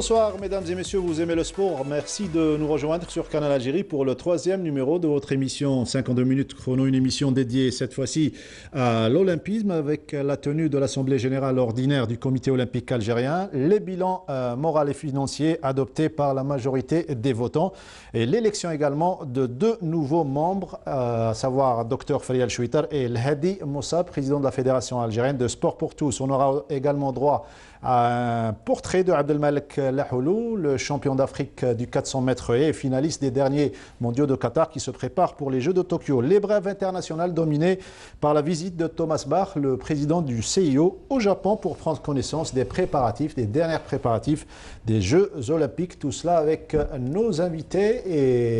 Bonsoir mesdames et messieurs, vous aimez le sport, merci de nous rejoindre sur Canal Algérie pour le 3e numéro de votre émission 52 minutes chrono, une émission dédiée cette fois-ci à l'olympisme avec la tenue de l'Assemblée générale ordinaire du comité olympique algérien, les bilans moraux et financiers adoptés par la majorité des votants et l'élection également de 2 nouveaux membres, à savoir Dr Farial Chouitar et El Hadi Moussa, président de la Fédération algérienne de sport pour tous. On aura également droit à un portrait de Abdelmalek Lahoulou, le champion d'Afrique du 400 mètres et finaliste des derniers mondiaux de Qatar qui se prépare pour les Jeux de Tokyo. L'épreuve internationale dominée par la visite de Thomas Bach, le président du CIO, au Japon pour prendre connaissance des préparatifs, des derniers préparatifs des Jeux olympiques. Tout cela avec nos invités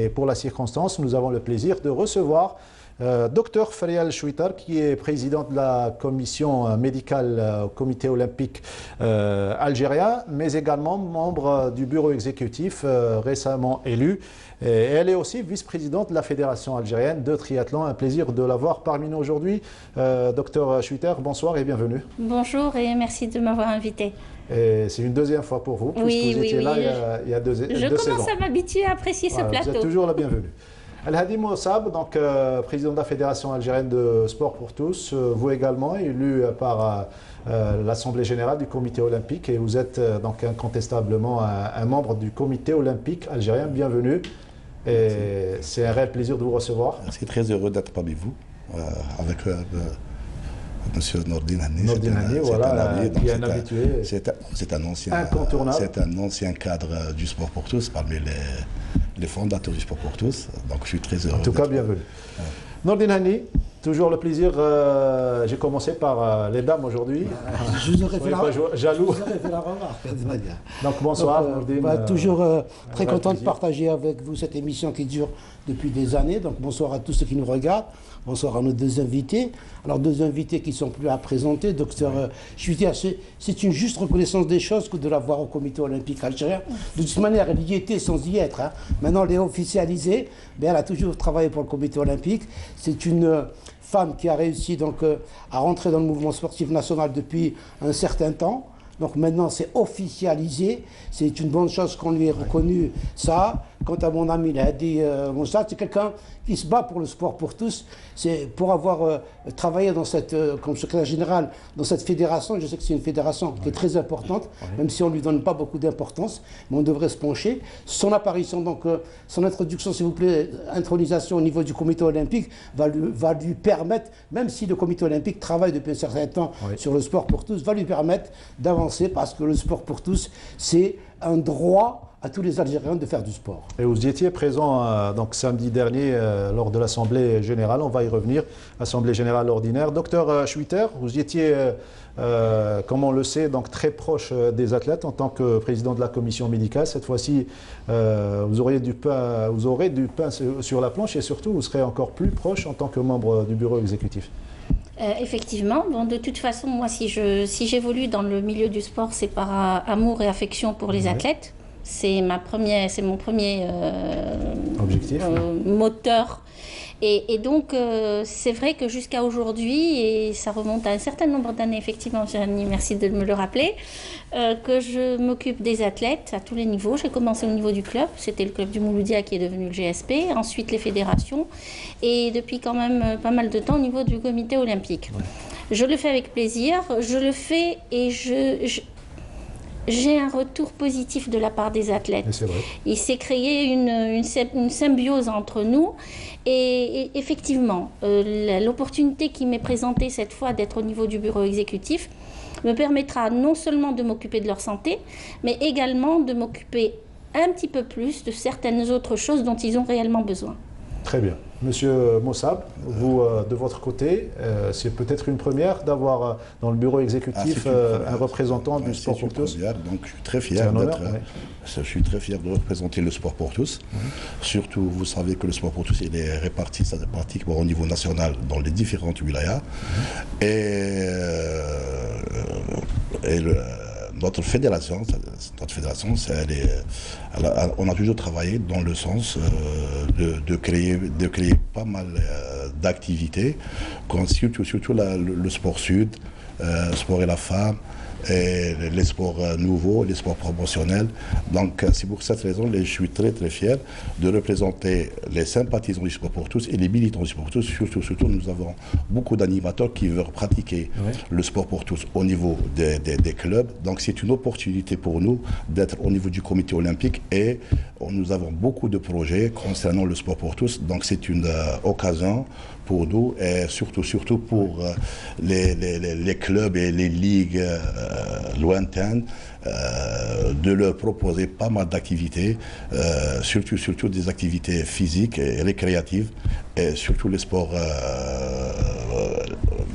et pour la circonstance, nous avons le plaisir de recevoir Dr Farial Chouitar, qui est président de la commission médicale au comité olympique algérien, mais également membre du bureau exécutif récemment élu. Et elle est aussi vice-présidente de la Fédération algérienne de triathlon. Un plaisir de l'avoir parmi nous aujourd'hui. Dr Chouitar, bonsoir et bienvenue. Bonjour et merci de m'avoir invité. C'est une deuxième fois pour vous, puisque vous étiez là il y a deux saisons. Je commence à m'habituer à apprécier ce plateau. Vous êtes toujours la bienvenue. El Hadi Moussa, donc président de la Fédération algérienne de sport pour tous, vous également, élu par l'Assemblée générale du comité olympique et vous êtes donc incontestablement un membre du comité olympique algérien. Bienvenue. C'est un réel plaisir de vous recevoir. Je suis très heureux d'être parmi vous, avec Monsieur Nordine Hani. Nordine Hani, voilà, qui est un habitué. C'est un ancien, incontournable. C'est un ancien cadre du sport pour tous, parmi les fondateurs du sport pour tous. Donc je suis très heureux. En tout cas, bienvenue. Ouais. Nordine Hani, toujours le plaisir. J'ai commencé par les dames aujourd'hui. Je vous aurais fait jaloux. la remarque. Donc bonsoir Nordine. Toujours très content de partager avec vous cette émission qui dure depuis des années. Donc bonsoir à tous ceux qui nous regardent. Bonsoir à nos 2 invités. Alors 2 invités qui ne sont plus à présenter. Docteur Chouitar, c'est une juste reconnaissance des choses que de la voir au comité olympique algérien. De toute manière, elle y était sans y être. Hein. Maintenant, elle est officialisée. Mais elle a toujours travaillé pour le comité olympique. C'est une femme qui a réussi donc, à rentrer dans le mouvement sportif national depuis un certain temps. Donc maintenant, c'est officialisé. C'est une bonne chose qu'on lui ait reconnu ça. Quant à mon ami El Hadi Moussa, c'est quelqu'un qui se bat pour le sport pour tous. C'est pour avoir travaillé dans cette, comme secrétaire général dans cette fédération. Je sais que c'est une fédération qui est très importante, même si on ne lui donne pas beaucoup d'importance, mais on devrait se pencher. Son apparition, donc son introduction, s'il vous plaît, intronisation au niveau du comité olympique, va lui permettre, même si le comité olympique travaille depuis un certain temps sur le sport pour tous, va lui permettre d'avancer parce que le sport pour tous, c'est un droit à tous les Algériens de faire du sport. Et vous étiez présent donc samedi dernier lors de l'Assemblée générale, on va y revenir, Assemblée générale ordinaire. Docteur Chouitar, vous étiez, comme on le sait, donc très proche des athlètes en tant que président de la commission médicale. Cette fois-ci, vous aurez du pain sur la planche et surtout, vous serez encore plus proche en tant que membre du bureau exécutif. Effectivement, bon, de toute façon, moi, si j'évolue dans le milieu du sport, c'est par amour et affection pour les athlètes. C'est mon premier objectif, moteur. Et donc, c'est vrai que jusqu'à aujourd'hui, et ça remonte à un certain nombre d'années, effectivement, Jérémy, merci de me le rappeler, que je m'occupe des athlètes à tous les niveaux. J'ai commencé au niveau du club, c'était le club du Mouloudia qui est devenu le GSP, ensuite les fédérations, et depuis quand même pas mal de temps au niveau du comité olympique. Ouais. Je le fais avec plaisir, je le fais et j'ai un retour positif de la part des athlètes. Il s'est créé une symbiose entre nous et effectivement, l'opportunité qui m'est présentée cette fois d'être au niveau du bureau exécutif me permettra non seulement de m'occuper de leur santé, mais également de m'occuper un petit peu plus de certaines autres choses dont ils ont réellement besoin. Très bien. Monsieur Moussa, vous, de votre côté, c'est peut-être une première d'avoir dans le bureau exécutif un représentant du sport pour tous. Donc, je suis très fier je suis très fier de représenter le sport pour tous. Surtout, vous savez que le sport pour tous, il est réparti pratiquement au niveau national dans les différentes wilayas. Notre fédération, on a toujours travaillé dans le sens de créer pas mal d'activités, surtout le sport sud, sport et la femme, et les sports nouveaux, les sports promotionnels. Donc c'est pour cette raison que je suis très très fier de représenter les sympathisants du sport pour tous et les militants du sport pour tous. Surtout nous avons beaucoup d'animateurs qui veulent pratiquer le sport pour tous au niveau des clubs. Donc c'est une opportunité pour nous d'être au niveau du comité olympique et nous avons beaucoup de projets concernant le sport pour tous. Donc c'est une occasion pour nous et surtout pour les clubs et les ligues lointaines de leur proposer pas mal d'activités, surtout des activités physiques et récréatives et surtout les sports.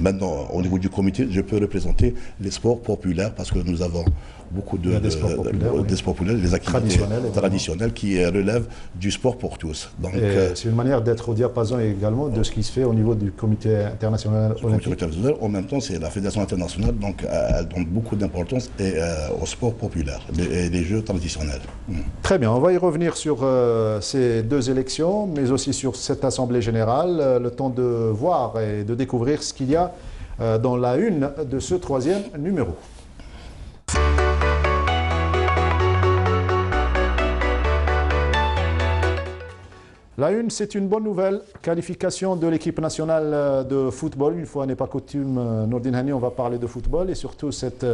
Maintenant, au niveau du comité, je peux représenter les sports populaires parce que nous avons beaucoup des sports populaires, des activités traditionnelles qui relèvent du sport pour tous. Donc, c'est une manière d'être au diapason également de ce qui se fait au niveau du comité international olympique. En même temps, c'est la fédération internationale, donc elle donne beaucoup d'importance au sport populaire et les jeux traditionnels. Très bien, on va y revenir sur ces deux élections, mais aussi sur cette assemblée générale, le temps de voir et de découvrir ce qu'il y a dans la une de ce troisième numéro. La une, c'est une bonne nouvelle. Qualification de l'équipe nationale de football. Une fois n'est pas coutume, Nourdine Hani, on va parler de football et surtout cette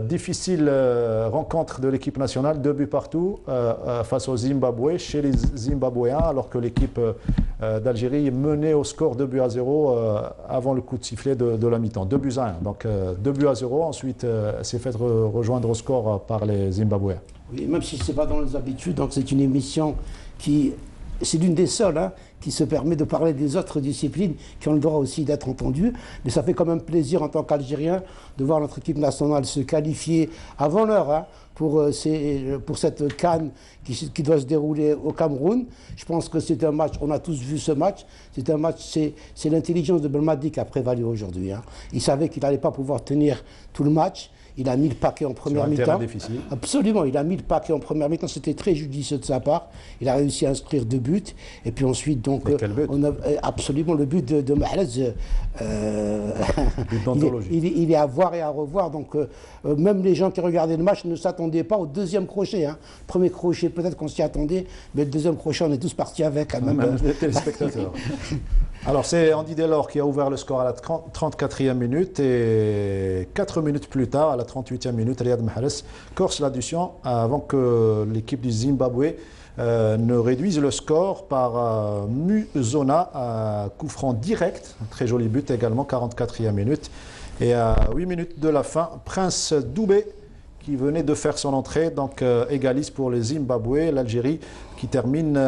difficile rencontre de l'équipe nationale, 2 buts partout face au Zimbabwe, chez les Zimbabwéens, alors que l'équipe d'Algérie menait au score 2-0 avant le coup de sifflet de la mi-temps. 2-1. Donc 2-0. Ensuite, s'est fait rejoindre au score par les Zimbabwéens. Oui, même si ce n'est pas dans les habitudes, donc c'est une émission qui... C'est l'une des seules qui se permet de parler des autres disciplines qui ont le droit aussi d'être entendues. Mais ça fait quand même plaisir en tant qu'Algérien de voir notre équipe nationale se qualifier avant l'heure pour cette CAN qui doit se dérouler au Cameroun. Je pense que c'est un match, on a tous vu ce match, c'est un match, c'est l'intelligence de Belmadi qui a prévalu aujourd'hui. Il savait qu'il n'allait pas pouvoir tenir tout le match. Il a mis le paquet en première mi-temps. Absolument, il a mis le paquet en première mi-temps. C'était très judicieux de sa part. Il a réussi à inscrire 2 buts. Et puis ensuite, donc, on a absolument le but de Mahrez. Il est à voir et à revoir. Donc, même les gens qui regardaient le match ne s'attendaient pas au deuxième crochet. Premier crochet, peut-être qu'on s'y attendait, mais le deuxième crochet, on est tous partis avec. Même les téléspectateurs. Alors, c'est Andy Delors qui a ouvert le score à la 34e minute et 4 minutes plus tard, à la 38e minute, Riyad Mahrez corse l'addition avant que l'équipe du Zimbabwe ne réduise le score par Muzona, coup franc direct, un très joli but également, 44e minute. Et à 8 minutes de la fin, Prince Doubé, qui venait de faire son entrée, donc égalise pour les Zimbabwe, l'Algérie qui termine,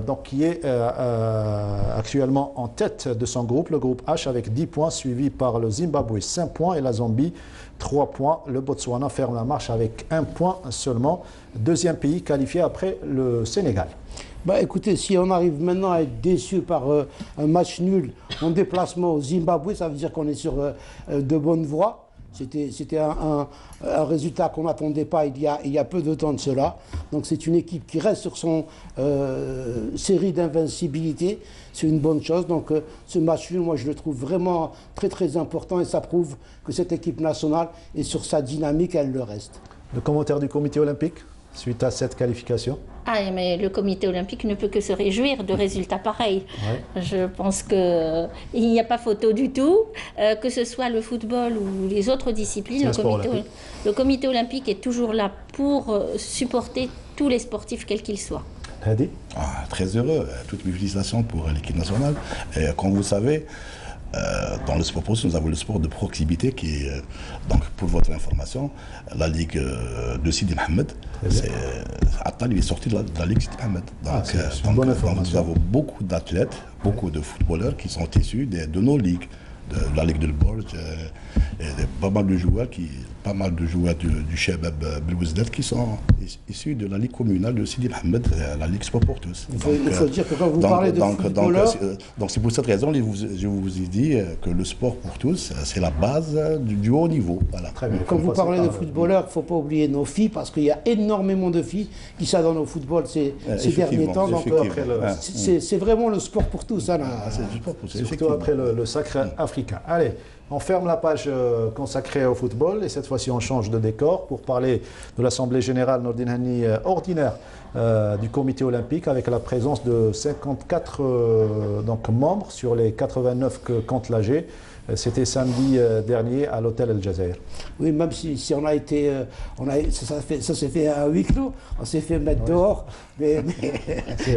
donc qui est actuellement en tête de son groupe, le groupe H avec 10 points, suivi par le Zimbabwe 5 points et la Zambie 3 points. Le Botswana ferme la marche avec 1 point seulement, deuxième pays qualifié après le Sénégal. Écoutez, si on arrive maintenant à être déçu par un match nul en déplacement au Zimbabwe, ça veut dire qu'on est sur de bonnes voies. C'était un résultat qu'on n'attendait pas il y a peu de temps de cela. Donc c'est une équipe qui reste sur son série d'invincibilité. C'est une bonne chose. Donc ce match nul, moi je le trouve vraiment très très important et ça prouve que cette équipe nationale est sur sa dynamique, elle le reste. Le commentaire du comité olympique suite à cette qualification? Mais le comité olympique ne peut que se réjouir de résultats pareils. Ouais. Je pense qu'il n'y a pas photo du tout, que ce soit le football ou les autres disciplines. Le comité olympique est toujours là pour supporter tous les sportifs, quels qu'ils soient. Hadi? Très heureux. Toutes mes félicitations pour l'équipe nationale. Et comme vous savez, dans le sport nous avons le sport de proximité qui est, donc pour votre information, la ligue de Sidi Mohamed. Attal est sorti de la ligue Sidi Mohamed. Donc, nous avons beaucoup d'athlètes, beaucoup de footballeurs qui sont issus de nos ligues, de la ligue de Borj, et pas mal de joueurs du Shabab Belouizdad qui sont issus de la ligue communale de Sidi Mohamed, la ligue sport pour tous. Il faut dire que quand vous parlez de footballeurs... Donc c'est pour cette raison que je vous ai dit que le sport pour tous, c'est la base du haut niveau. Voilà. Très bien. Quand vous parlez de footballeurs, il ne faut pas oublier nos filles, parce qu'il y a énormément de filles qui s'adonnent au football ces derniers temps. C'est vraiment le sport pour tous. C'est du sport pour tous, surtout après le sacre africain. Allez, On ferme la page consacrée au football et cette fois-ci on change de décor pour parler de l'Assemblée générale Nordin Hani ordinaire du comité olympique avec la présence de 54 membres sur les 89 que compte l'AG. C'était samedi dernier à l'hôtel El Jazeera. Oui, même si on a été, ça s'est fait à huis clos, on s'est fait mettre dehors, mais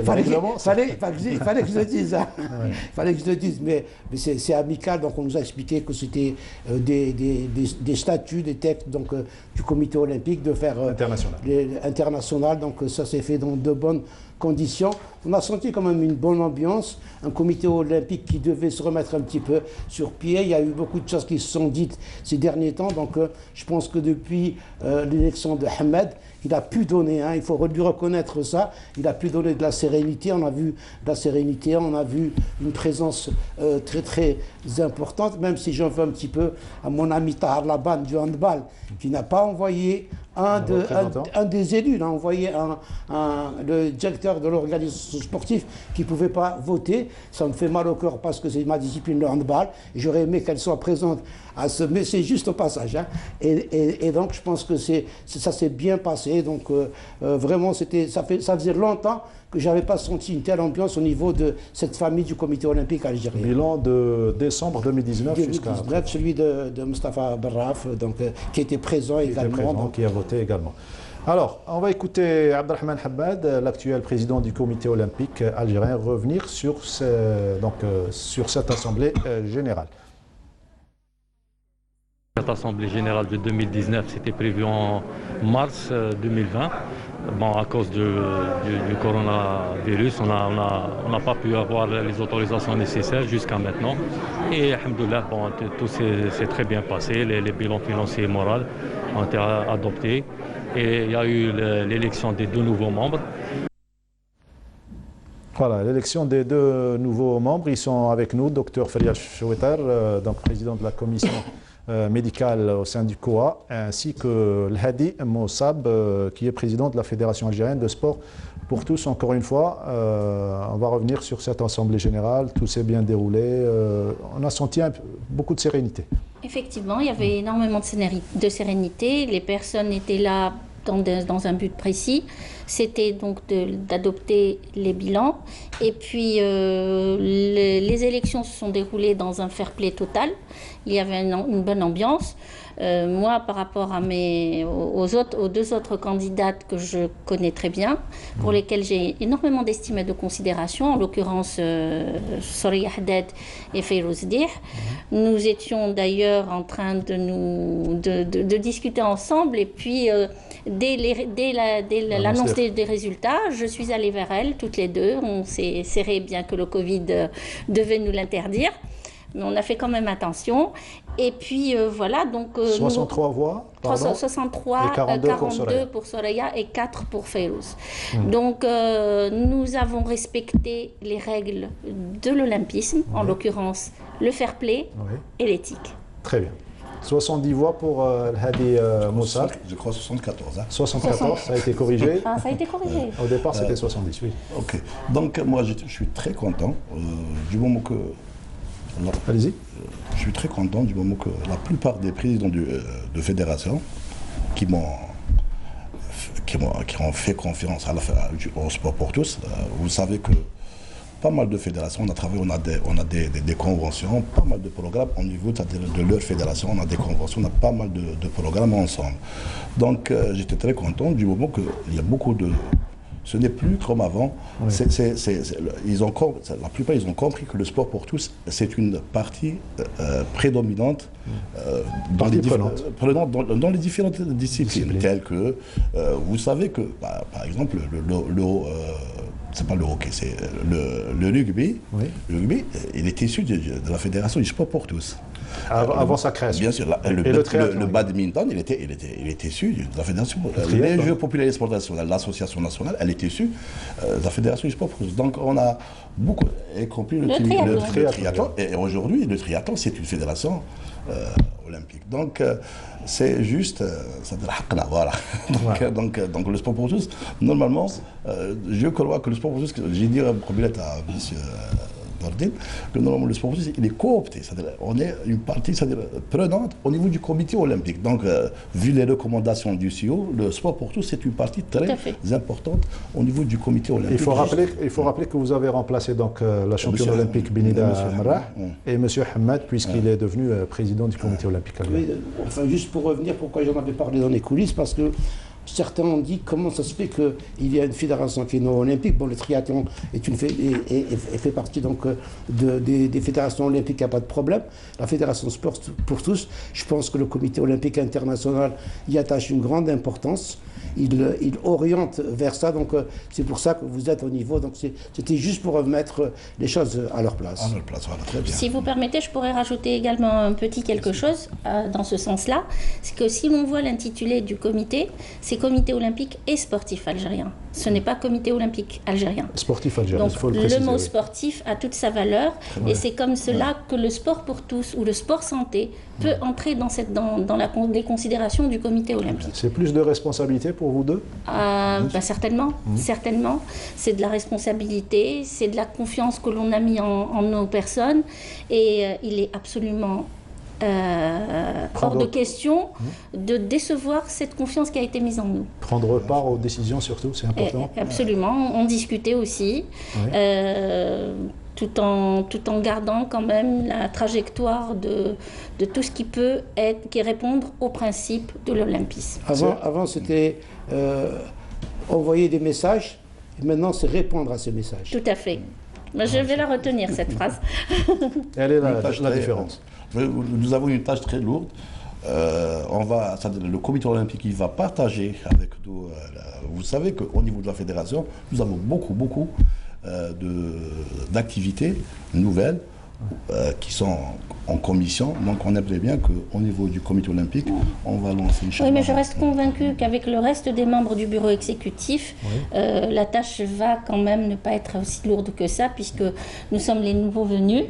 fallait que je le dise, hein. Fallait que je le dise, mais c'est amical, donc on nous a expliqué que c'était des statuts, des textes donc, du comité olympique de faire international, donc ça s'est fait dans de bonnes conditions. On a senti quand même une bonne ambiance, un comité olympique qui devait se remettre un petit peu sur pied. Il y a eu beaucoup de choses qui se sont dites ces derniers temps. Donc je pense que depuis l'élection de Ahmed, il a pu donner, hein, il faut lui reconnaître ça, il a pu donner de la sérénité. On a vu de la sérénité, on a vu une présence très très importante, même si j'en veux un petit peu à mon ami Tahar Laban du handball, qui n'a pas envoyé un des élus, a envoyé le directeur de l'organisme sportif qui ne pouvait pas voter. Ça me fait mal au cœur parce que c'est ma discipline, le handball. J'aurais aimé qu'elle soit présente à ce... Mais c'est juste au passage. Hein. Et donc, je pense que ça s'est bien passé. Donc, vraiment, ça faisait longtemps que je n'avais pas senti une telle ambiance au niveau de cette famille du comité olympique algérien. Bilan de décembre 2019 jusqu'à... Celui de Mustafa Barraf, donc, qui était présent également. Qui a voté également. Alors, on va écouter Abdelrahman Habbad, l'actuel président du comité olympique algérien, revenir sur cette assemblée générale. Cette assemblée générale de 2019, c'était prévu en mars 2020. Bon, à cause du coronavirus, on n'a pas pu avoir les autorisations nécessaires jusqu'à maintenant. Et alhamdoulilah, bon, tout s'est très bien passé. Les bilans financiers et moraux ont été adoptés. Et il y a eu l'élection des 2 nouveaux membres. Voilà, l'élection des 2 nouveaux membres. Ils sont avec nous, Dr Fariach Chouetar, donc président de la commission médicale au sein du COA, ainsi que L'Hadi Moussab, qui est président de la Fédération algérienne de sport pour tous. Encore une fois, on va revenir sur cette assemblée générale. Tout s'est bien déroulé. On a senti beaucoup de sérénité. Effectivement, il y avait énormément de sérénité. Les personnes étaient là dans un but précis. C'était donc d'adopter les bilans. Et puis, les élections se sont déroulées dans un fair play total. Il y avait une bonne ambiance. Moi, par rapport aux 2 autres candidates que je connais très bien, pour lesquelles j'ai énormément d'estime et de considération, en l'occurrence Soraya Haddad et Fayrouz Dih, nous étions d'ailleurs en train de discuter ensemble et puis dès l'annonce des résultats, je suis allée vers elles, toutes les 2. On s'est serré bien que le Covid devait nous l'interdire. Mais on a fait quand même attention. Et puis voilà, donc... 63 voix, pardon. 63, et 42 pour Soraya et 4 pour Fayrouz. Donc nous avons respecté les règles de l'olympisme, en l'occurrence le fair play et l'éthique. Très bien. 70 voix pour L'Hadi Moussab. Je crois 74. Hein. 74, ça a été corrigé. Ah, ça a été corrigé. Au départ, c'était 70, oui. Ok. Donc moi, je suis très content du moment que... Allez-y. Je suis très content du moment que la plupart des présidents de fédération qui ont fait confiance au sport pour tous, vous savez que pas mal de fédérations, on a travaillé, on a des conventions, pas mal de programmes au niveau de leur fédération, on a des conventions, on a pas mal de programmes ensemble. Donc j'étais très content du moment qu'il y a beaucoup de... Ce n'est plus comme avant. Oui. La plupart, ils ont compris que le sport pour tous, c'est une partie prédominante dans les différentes disciplines. Telles que, vous savez que, par exemple, c'est pas le hockey, c'est le rugby. Oui. Le rugby, il est issu de la Fédération du sport pour tous. Avant sa création. Bien sûr. Le badminton, il était issu de la Fédération. Les Jeux populaires et sports nationaux, l'association nationale, elle est issue de la Fédération du sport pour tous. Donc on a beaucoup, y compris le triathlon. Et aujourd'hui, le triathlon, c'est une fédération olympique. Donc c'est juste, ça de la voilà. Donc le sport pour tous, normalement, je crois que le sport pour tous, j'ai dit un problème à monsieur Nordine, que normalement le sport pour tous, il est coopté. C'est-à-dire, on est une partie prenante au niveau du comité olympique. Donc, vu les recommandations du CIO, le sport pour tous, c'est une partie très importante au niveau du comité olympique. Il faut rappeler que vous avez remplacé donc, la championne olympique Benida Marah et M. Hamad, puisqu'il est devenu président du comité olympique algérien. Oui, enfin, juste pour revenir, pourquoi j'en avais parlé dans les coulisses, parce que certains ont dit comment ça se fait qu'il y a une fédération qui est non olympique. Bon, le triathlon fait partie donc des fédérations olympiques, il n'y a pas de problème. La fédération sport pour tous, je pense que le comité olympique international y attache une grande importance. Il oriente vers ça, donc c'est pour ça que vous êtes au niveau. Donc c'était juste pour remettre les choses à leur place. À leur place, voilà, très bien. Si vous permettez, je pourrais rajouter également un petit quelque chose dans ce sens-là. C'est que si l'on voit l'intitulé du comité, c'est Comité olympique et sportif algérien. Ce n'est pas Comité olympique algérien. Sportif algérien, donc, il faut le préciser. Le mot sportif a toute sa valeur et c'est comme cela que le sport pour tous ou le sport santé peut entrer dans les considérations du comité olympique. C'est plus de responsabilité pour vous deux? Certainement, certainement. C'est de la responsabilité, c'est de la confiance que l'on a mis en nos personnes et il est absolument hors de question de décevoir cette confiance qui a été mise en nous. Prendre part aux décisions surtout, c'est important. Absolument, on discutait aussi. Tout en gardant quand même la trajectoire de tout ce qui peut répondre aux principes de l'olympisme. Avant c'était envoyer des messages, et maintenant c'est répondre à ces messages. Tout à fait. Je vais la retenir, cette phrase. Elle est la différence. Nous avons une tâche très lourde. Le comité olympique il va partager avec nous. Vous savez qu'au niveau de la fédération, nous avons beaucoup d'activités nouvelles qui sont en commission. Donc on aimerait bien qu'au niveau du comité olympique, on va lancer une charte. Oui, mais je reste convaincue qu'avec le reste des membres du bureau exécutif, la tâche va quand même ne pas être aussi lourde que ça, puisque nous sommes les nouveaux venus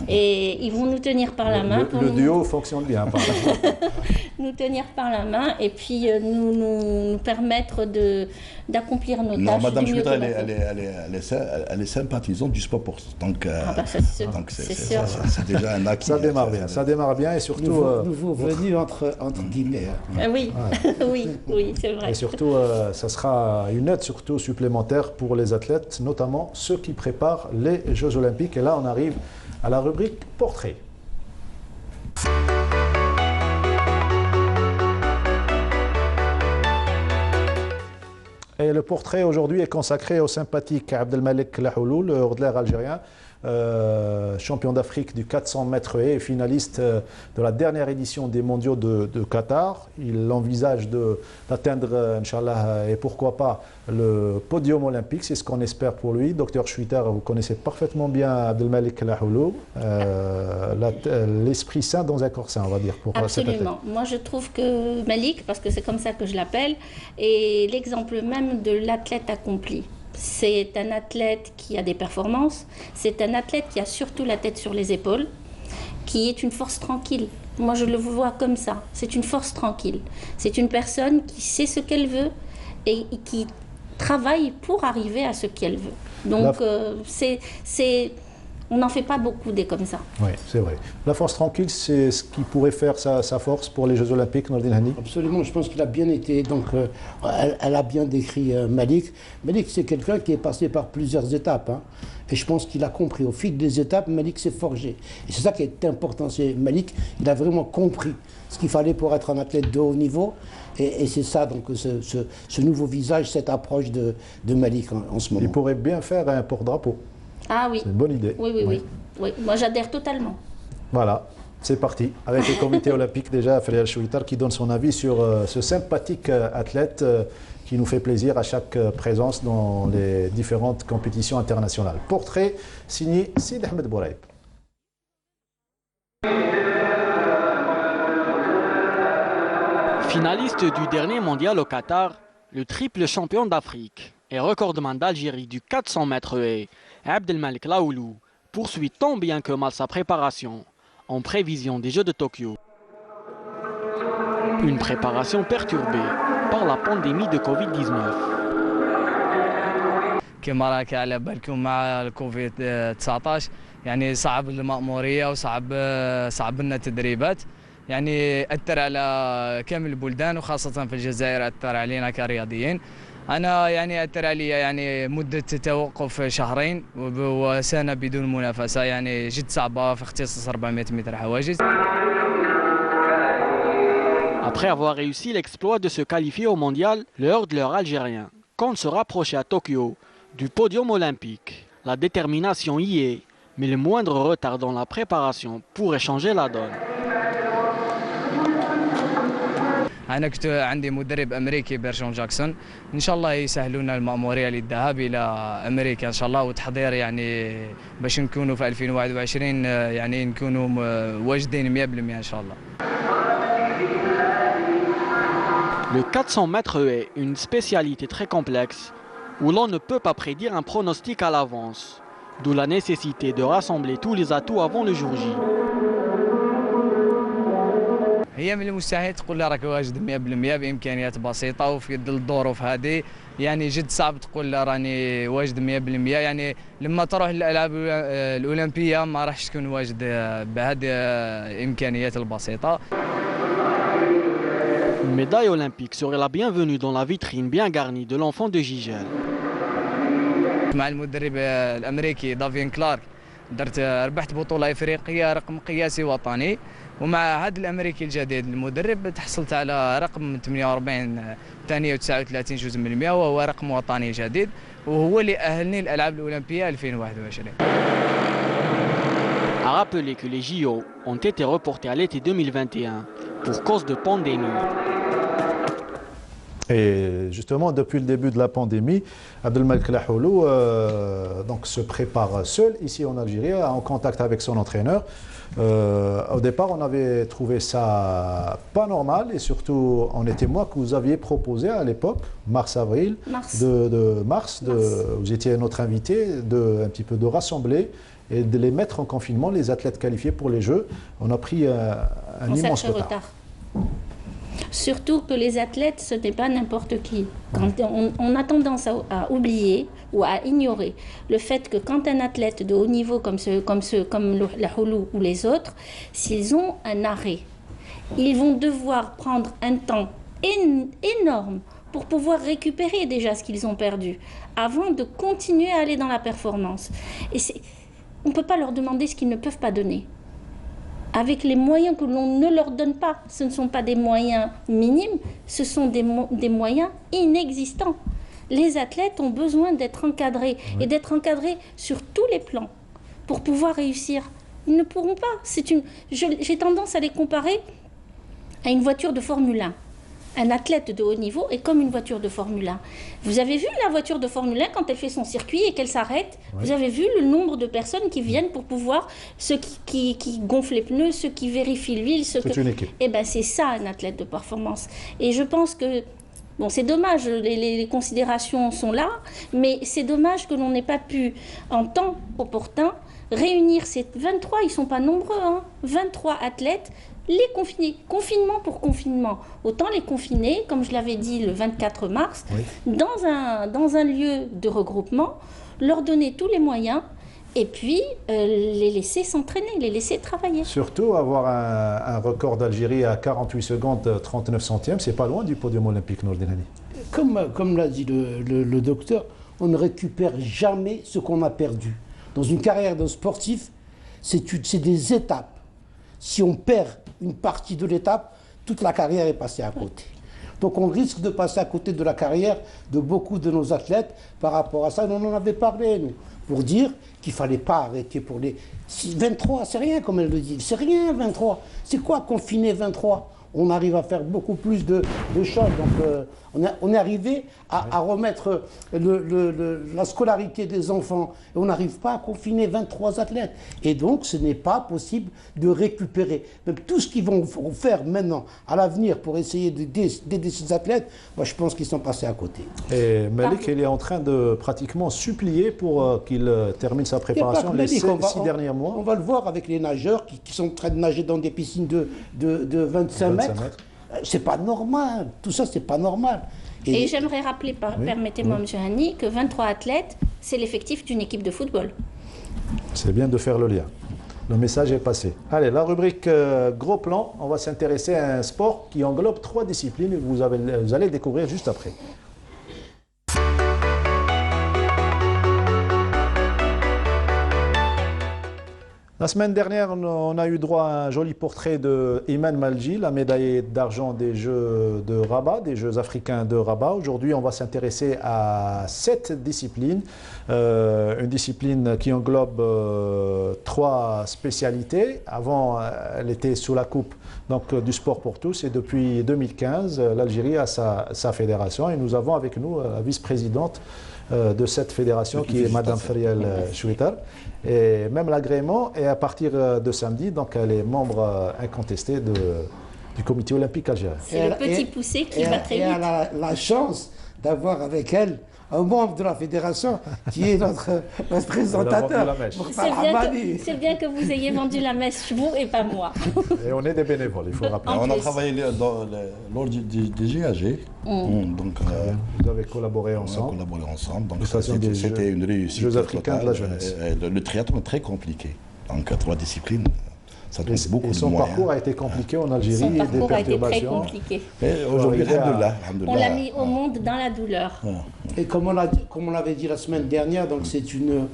et ils vont nous tenir par la main. Le duo fonctionne bien. Nous tenir par la main et puis nous permettre d'accomplir nos tâches. Non, Madame Chouita, elle est sympathisante du sport pour donc c'est déjà un acquis. Ça démarre bien et surtout... Nouveau venu entre guillemets. Oui, oui, c'est vrai. Et surtout, ça sera une aide surtout supplémentaire pour les athlètes, notamment ceux qui préparent les Jeux Olympiques. Et là, on arrive à la rubrique portrait. Et le portrait aujourd'hui est consacré au sympathique Abdelmalek Lahoulou, le hurdleur algérien, champion d'Afrique du 400 mètres haies et finaliste de la dernière édition des mondiaux de Qatar. Il envisage d'atteindre, Inch'Allah, et pourquoi pas, le podium olympique. C'est ce qu'on espère pour lui. Docteur Chouita, vous connaissez parfaitement bien Abdelmalek Lahoulou, l'esprit sain dans un corps sain, on va dire. Absolument. Moi, je trouve que Malik, parce que c'est comme ça que je l'appelle, est l'exemple même de l'athlète accompli. C'est un athlète qui a des performances, c'est un athlète qui a surtout la tête sur les épaules, qui est une force tranquille. Moi, je le vois comme ça. C'est une force tranquille. C'est une personne qui sait ce qu'elle veut et qui travaille pour arriver à ce qu'elle veut. Donc, on n'en fait pas beaucoup des comme ça. Oui, c'est vrai. La force tranquille, c'est ce qui pourrait faire sa force pour les Jeux Olympiques, Nordine Hani? Absolument, je pense qu'il a bien été. Donc, elle a bien décrit Malik. Malik, c'est quelqu'un qui est passé par plusieurs étapes. Hein, et je pense qu'il a compris. Au fil des étapes, Malik s'est forgé. Et c'est ça qui est important. C'est Malik, il a vraiment compris ce qu'il fallait pour être un athlète de haut niveau. Et c'est ça, donc, ce nouveau visage, cette approche de Malik en ce moment. Il pourrait bien faire un porte-drapeau. Ah oui. C'est une bonne idée. Oui. Moi, j'adhère totalement. Voilà, c'est parti. Avec le comité olympique déjà, Frédéric Chouitar, qui donne son avis sur ce sympathique athlète qui nous fait plaisir à chaque présence dans les différentes compétitions internationales. Portrait signé Sid Ahmed Bouraïb. Finaliste du dernier mondial au Qatar, le triple champion d'Afrique et recordman d'Algérie du 400 mètres haies, Abdelmalek Lahoulou poursuit tant bien que mal sa préparation en prévision des Jeux de Tokyo. Une préparation perturbée par la pandémie de Covid-19. كما راك على بالكم مع الكوفيد 19 يعني صعب المأمورية صعب لنا التدريبات يعني أثر على كامل البلدان وخاصة في الجزائر أثر علينا كرياضيين. أنا يعني أثر علي يعني مدة توقف شهرين وسنة بدون منافسة يعني جد صعبة في اختصاص 400 متر حواجز. Après avoir réussi l'exploit de se qualifier au mondial, le hurdleur algérien compte se rapprocher à Tokyo du podium olympique. La détermination y est, mais le moindre retard dans la préparation pourrait changer la donne. أنا كنت عندي مدرب أمريكي بيرشون جاكسون، إن شاء الله يسهلوا لنا المأمورية للذهاب إلى أمريكا إن شاء الله وتحضير يعني باش نكونوا في 2021 يعني نكونوا واجدين 100% إن شاء الله. Le 400 mètres est une spécialité très complexe où l'on ne peut pas prédire un pronostic à l'avance, d'où la nécessité de rassembler tous les atouts avant le jour J. هي من المستحيل تقول لها راك واجد 100% بامكانيات بسيطه وفي ظل الظروف هذه يعني جد صعب تقول لها راني واجد 100% يعني لما تروح للالعاب الاولمبيه ما راحش تكون واجد بهذه الامكانيات البسيطه. Une médaille olympique serait la bienvenue dans la vitrine bien garnie de l'enfant de Gigel. مع المدرب الامريكي دافين كلارك ربحت بطوله افريقيه رقم قياسي وطني، ومع هذا الامريكي الجديد المدرب تحصلت على رقم 48 ثانيه و39 جزء من المئة وهو رقم وطني جديد وهو اللي اهلني للالعاب الاولمبيه 2021. À rappeler que les JO ont été reportés à l'été 2021 pour cause de pandémie. Et justement, depuis le début de la pandémie, Abdelmalek Lahoulou donc se prépare seul ici en Algérie, en contact avec son entraîneur. Au départ, on avait trouvé ça pas normal et surtout en été mois que vous aviez proposé à l'époque, mars-avril, vous étiez notre invité, un petit peu de rassembler et de les mettre en confinement, les athlètes qualifiés pour les Jeux. On a pris un immense retard. Surtout que les athlètes, ce n'est pas n'importe qui. Quand on a tendance à oublier ou à ignorer le fait que quand un athlète de haut niveau comme Lahoulou ou les autres, s'ils ont un arrêt, ils vont devoir prendre un temps énorme pour pouvoir récupérer déjà ce qu'ils ont perdu avant de continuer à aller dans la performance. Et on ne peut pas leur demander ce qu'ils ne peuvent pas donner. Avec les moyens que l'on ne leur donne pas, ce ne sont pas des moyens minimes, ce sont des moyens inexistants. Les athlètes ont besoin d'être encadrés et d'être encadrés sur tous les plans pour pouvoir réussir. Ils ne pourront pas. J'ai tendance à les comparer à une voiture de Formule 1. Un athlète de haut niveau est comme une voiture de Formule 1. Vous avez vu la voiture de Formule 1 quand elle fait son circuit et qu'elle s'arrête? Oui. Vous avez vu le nombre de personnes qui viennent pour pouvoir, ceux qui gonflent les pneus, ceux qui vérifient l'huile. Une équipe. Eh bien, c'est ça un athlète de performance. Et je pense que, bon, c'est dommage, les considérations sont là, mais c'est dommage que l'on n'ait pas pu, en temps opportun, réunir ces 23, ils ne sont pas nombreux, hein, 23 athlètes, les confiner, confinement pour confinement. Autant les confiner, comme je l'avais dit le 24 mars, oui, dans un lieu de regroupement, leur donner tous les moyens et puis les laisser s'entraîner, les laisser travailler. Surtout avoir un record d'Algérie à 48 secondes 39 centièmes, c'est pas loin du podium olympique, Nourdinani. Comme l'a dit le docteur, on ne récupère jamais ce qu'on a perdu. Dans une carrière d'un sportif, c'est des étapes. Si on perd une partie de l'étape, toute la carrière est passée à côté. Donc on risque de passer à côté de la carrière de beaucoup de nos athlètes par rapport à ça. On en avait parlé, nous, pour dire qu'il ne fallait pas arrêter pour les... 23, c'est rien comme elle le dit. C'est rien, 23. C'est quoi confiner 23 ? On arrive à faire beaucoup plus de choses. Donc on est arrivé à remettre la scolarité des enfants. Et on n'arrive pas à confiner 23 athlètes. Et donc ce n'est pas possible de récupérer. Même tout ce qu'ils vont faire maintenant, à l'avenir, pour essayer d'aider ces athlètes, moi je pense qu'ils sont passés à côté. Et Malik, il est en train de pratiquement supplier pour qu'il termine sa préparation les 6 derniers mois. On va le voir avec les nageurs qui sont en train de nager dans des piscines de 25 mètres. C'est pas normal, tout ça c'est pas normal. Et j'aimerais rappeler, permettez-moi, M. Hani, que 23 athlètes, c'est l'effectif d'une équipe de football. C'est bien de faire le lien. Le message est passé. Allez, la rubrique gros plan, on va s'intéresser à un sport qui englobe 3 disciplines et vous allez découvrir juste après. La semaine dernière, on a eu droit à un joli portrait de Iman Malji, la médaillée d'argent des Jeux de Rabat, des Jeux africains de Rabat. Aujourd'hui, on va s'intéresser à 7 disciplines. Une discipline qui englobe 3 spécialités. Avant, elle était sous la coupe du sport pour tous. Et depuis 2015, l'Algérie a sa fédération. Et nous avons avec nous la vice-présidente de cette fédération qui est Madame Feriel Chouitar. Et même l'agrément est à partir de samedi, donc elle est membre incontestée du comité olympique algérien. C'est le petit poussé qui va très vite. Et elle a la chance d'avoir avec elle un membre de la fédération qui est notre présentateur. C'est bien que vous ayez vendu la mèche, vous et pas moi. Et on est des bénévoles, il faut rappeler. On a travaillé lors du GAG. Donc, vous avez collaboré ensemble. On a collaboré ensemble. Donc c'était une réussite. Jeux africains de la jeunesse. Le triathlon est très compliqué. Donc 3 disciplines. Ça demande beaucoup de son moyens. Parcours a été compliqué en Algérie. Son parcours a été très perturbations. compliqué. Aujourd'hui, On l'a mis au monde dans la douleur. Et comme on l'avait dit la semaine dernière, donc c'est une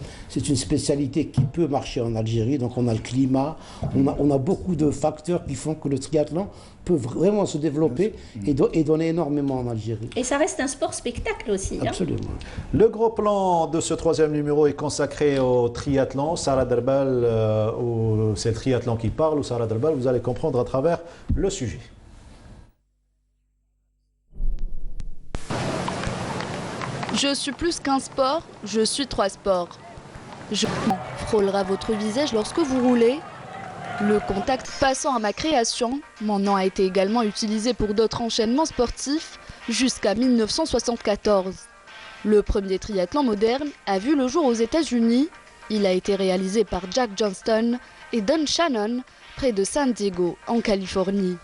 spécialité qui peut marcher en Algérie. Donc on a le climat, on a beaucoup de facteurs qui font que le triathlon peut vraiment se développer et donner énormément en Algérie. Et ça reste un sport spectacle aussi. Absolument. Le gros plan de ce 3e numéro est consacré au triathlon. Sarah Derbal, c'est le triathlon qui parle, ou Sarah Derbal, vous allez comprendre à travers le sujet. Je suis plus qu'un sport, je suis 3 sports. Je frôlera votre visage lorsque vous roulez. Le contact passant à ma création, mon nom a été également utilisé pour d'autres enchaînements sportifs jusqu'à 1974. Le premier triathlon moderne a vu le jour aux États-Unis. Il a été réalisé par Jack Johnston et Don Shannon près de San Diego, en Californie.